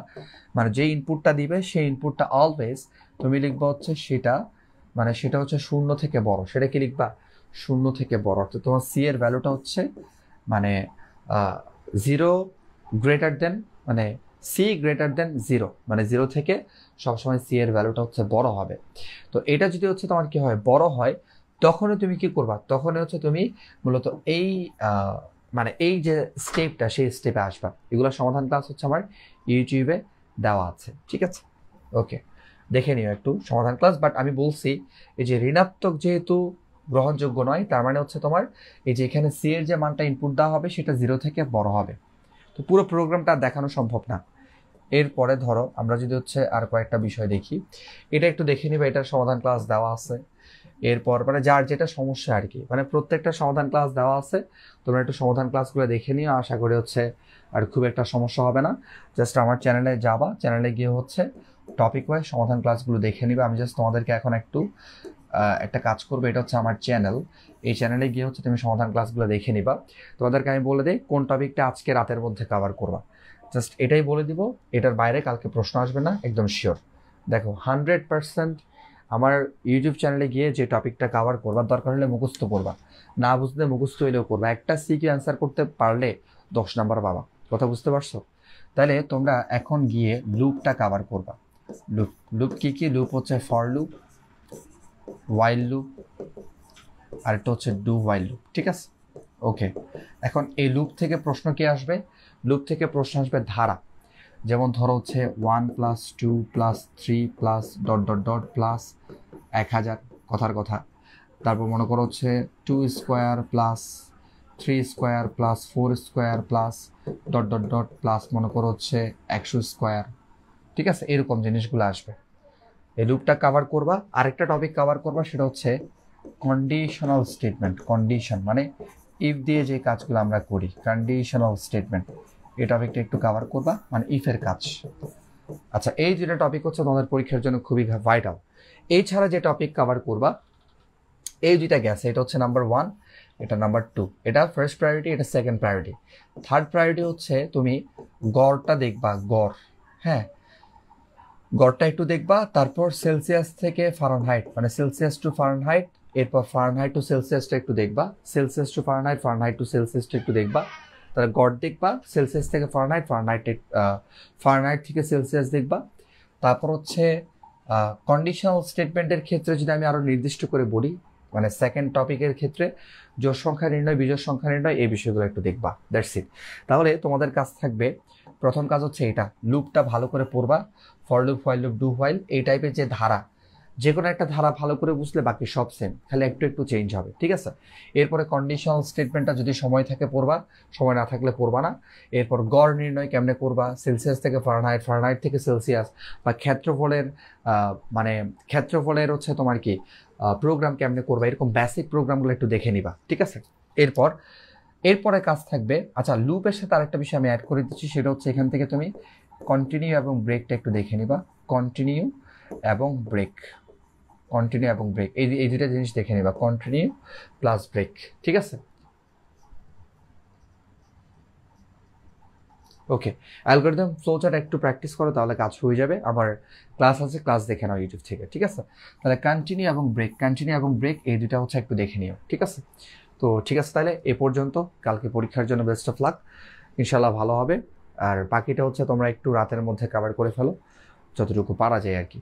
মানে যে ইনপুটটা দিবে সেই ইনপুটটা অলওয়েজ তুমি লিখবা হচ্ছে সেটা, মানে সেটা হচ্ছে 0 থেকে বড়, সেটা কি লিখবা 0 থেকে বড়, অর্থাৎ তোমার সি এর ভ্যালুটা হচ্ছে মানে 0 গ্রেটার দেন, মানে সি গ্রেটার দেন 0, মানে 0 থেকে সবসময় সি এর ভ্যালুটা হচ্ছে বড় হবে। তো এটা যদি হচ্ছে তোমার কি হয়, বড় হয়, তখনই তুমি কি করবা, তখনই হচ্ছে তুমি মূলত এই মানে এই যে স্টেপটা সেই স্টেপে আসবা। এগুলোর সমাধান ক্লাস হচ্ছে আমার ইউটিউবে দেওয়া আছে, ঠিক আছে? ওকে, দেখে নিও একটু সমাধান ক্লাস। বাট আমি বলছি এই যে ঋণাত্মক যেহেতু গ্রহণযোগ্য নয়, তার মানে হচ্ছে তোমার এই যে এখানে সি এর যে মানটা ইনপুট দেওয়া হবে সেটা 0 থেকে বড় হবে। তো পুরো প্রোগ্রামটা দেখানো সম্ভব না। এরপরে ধরো আমরা যদি হচ্ছে আর কয়েকটা বিষয় দেখি, এটা একটু দেখে নিবে, এটার সমাধান ক্লাস দেওয়া আছে। এরপর মানে যার যেটা সমস্যা আর কি, মানে প্রত্যেকটা সমাধান ক্লাস দেওয়া আছে, তোমরা একটু সমাধান ক্লাসগুলো দেখে নিও, আশা করি হচ্ছে আর খুব একটা সমস্যা হবে না। জাস্ট আমার চ্যানেলে যাবা, চ্যানেলে গিয়ে হচ্ছে টপিক ওয়াইজ সমাধান ক্লাসগুলো দেখে নিবে। আমি জাস্ট তোমাদেরকে এখন একটু একটা কাজ করবো, এটা হচ্ছে আমার চ্যানেল, এই চ্যানেলে গিয়ে হচ্ছে তুমি সমাধান ক্লাসগুলো দেখে নিবা। তোমাদেরকে আমি বলে দিই কোন টপিকটা আজকে রাতের মধ্যে কভার করবা, জাস্ট এটাই বলে দিব। এটার বাইরে কালকে প্রশ্ন আসবে না, একদম শিওর। দেখো 100% আমার ইউটিউব চ্যানেলে গিয়ে যে টপিকটা কভার করবা, দরকার হলে মুখস্থ করবা, না বুঝতে মুখস্থ হইলেও করবা, একটা সিকিউ অ্যান্সার করতে পারলে 10 নাম্বার পাবা। কথা বুঝতে পারছো? তাহলে তোমরা এখন গিয়ে লুপটা কভার করবা। লুপ, লুপ কি কি? লুপ হচ্ছে ফর লুপ, ওয়াইল লুপ, আর এটা হচ্ছে ডু ওয়াইল লুপ, ঠিক আছে? ওকে, এখন এই লুপ থেকে প্রশ্ন কি আসবে? লুপ থেকে প্রশ্ন আসবে ধারা, যেমন ধরো হচ্ছে 1 + 2 + 3 +... +1000, কথার কথা। তারপর মনে করো হচ্ছে 2² + 3 square plus 4 square plus dot dot dot plus মনে করো হচ্ছে 100 স্কোয়ার, ঠিক আছে, এরকম জিনিসগুলো আসবে। এই লুপটা কভার করবা। আরেকটা টপিক কভার করবা, সেটা হচ্ছে কন্ডিশনাল স্টেটমেন্ট। কন্ডিশন মানে ইফ দিয়ে যে কাজগুলো আমরা করি, কন্ডিশনাল স্টেটমেন্ট, এই টপিকটা একটু কভার করবা, মানে ইফের কাজ। আচ্ছা, এই দুটো টপিক হচ্ছে তোমাদের পরীক্ষার জন্য খুবই ভাইটাল। এই ছাড়া যে টপিক কভার করবা, এই দুইটা গেছে, এটা হচ্ছে নাম্বার 1, এটা নাম্বার 2। এটা ফার্স্ট প্রায়োরিটি, এটা সেকেন্ড প্রায়োরিটি। থার্ড প্রায়োরিটি হচ্ছে তুমি গড়টা দেখবা, গড়, হ্যাঁ, গড়টা একটু দেখবা। তারপর সেলসিয়াস থেকে ফারেনহাইট, মানে সেলসিয়াস টু ফারেনহাইট, এরপর ফারেনহাইট টু সেলসিয়াসটা একটু দেখবা, Celsius to Fahrenheit, Fahrenheit to সেলসিয়াসটা একটু দেখবা। তাহলে গড় দেখবা, সেলসিয়াস থেকে ফারেনহাইট, ফারেনহাইট থেকে সেলসিয়াস দেখবা। তারপর হচ্ছে কন্ডিশনাল স্টেটমেন্টের ক্ষেত্রে যদি আমি আরও নির্দিষ্ট করে বলি, মানে সেকেন্ড টপিকের ক্ষেত্রে জোড় সংখ্যা নির্ণয়, বিজোড় সংখ্যা নির্ণয়, এই বিষয়গুলো একটু দেখবা। That's it. তাহলে তোমাদের কাজ থাকবে, প্রথম কাজ হচ্ছে এটা, লুপটা ভালো করে পড়বা। For loop, while loop, do while, এই টাইপের যে ধারা, যে কোনো একটা ধারা ভালো করে বুঝলে বাকি সব সেম, খালি একটু একটু চেঞ্জ হবে, ঠিক আছে। এরপরে কন্ডিশনাল স্টেটমেন্টটা যদি সময় থাকে পড়বা, সময় না থাকলে পড়বা না। এরপর গড় নির্ণয় কেমনে করবা, সেলসিয়াস থেকে ফারেনহাইট, ফারেনহাইট থেকে সেলসিয়াস, বা ক্ষেত্রফলের মানে ক্ষেত্রফলের হচ্ছে তোমার কি প্রোগ্রাম কেমনে করবা, এরকম বেসিক প্রোগ্রামগুলো একটু দেখে নিবা, ঠিক আছে। এরপরে কাজ থাকবে, আচ্ছা লুপের সাথে আরেকটা বিষয় আমি অ্যাড করে দিচ্ছি, সেটা হচ্ছে এখান থেকে তুমি কন্টিনিউ এবং ব্রেকটা একটু দেখে নিবা। কন্টিনিউ এবং ব্রেক, কন্টিনিউ এবং ব্রেক, এই দুটা জিনিস দেখে নিবা, কন্টিনিউ প্লাস ব্রেক, ঠিক আছে। ওকে, অ্যালগরিদম ফ্লোচার্ট একটু প্র্যাকটিস করো, তাহলে কাজ হয়ে যাবে। আমার ক্লাস আছে, ক্লাস দেখে নাও ইউটিউব থেকে, ঠিক আছে। তাহলে কন্টিনিউ এবং ব্রেক, কন্টিনিউ এবং ব্রেক, এই দুটা হচ্ছে একটু দেখে নিও, ঠিক আছে। তো ঠিক আছে, তাহলে এ পর্যন্ত। কালকে পরীক্ষার জন্য বেস্ট অফ লাক, ইনশাল্লাহ ভালো হবে। আর বাকিটা হচ্ছে তোমরা একটু রাতের মধ্যে কভার করে ফেলো, যতটুকু পারা যায় আর কি।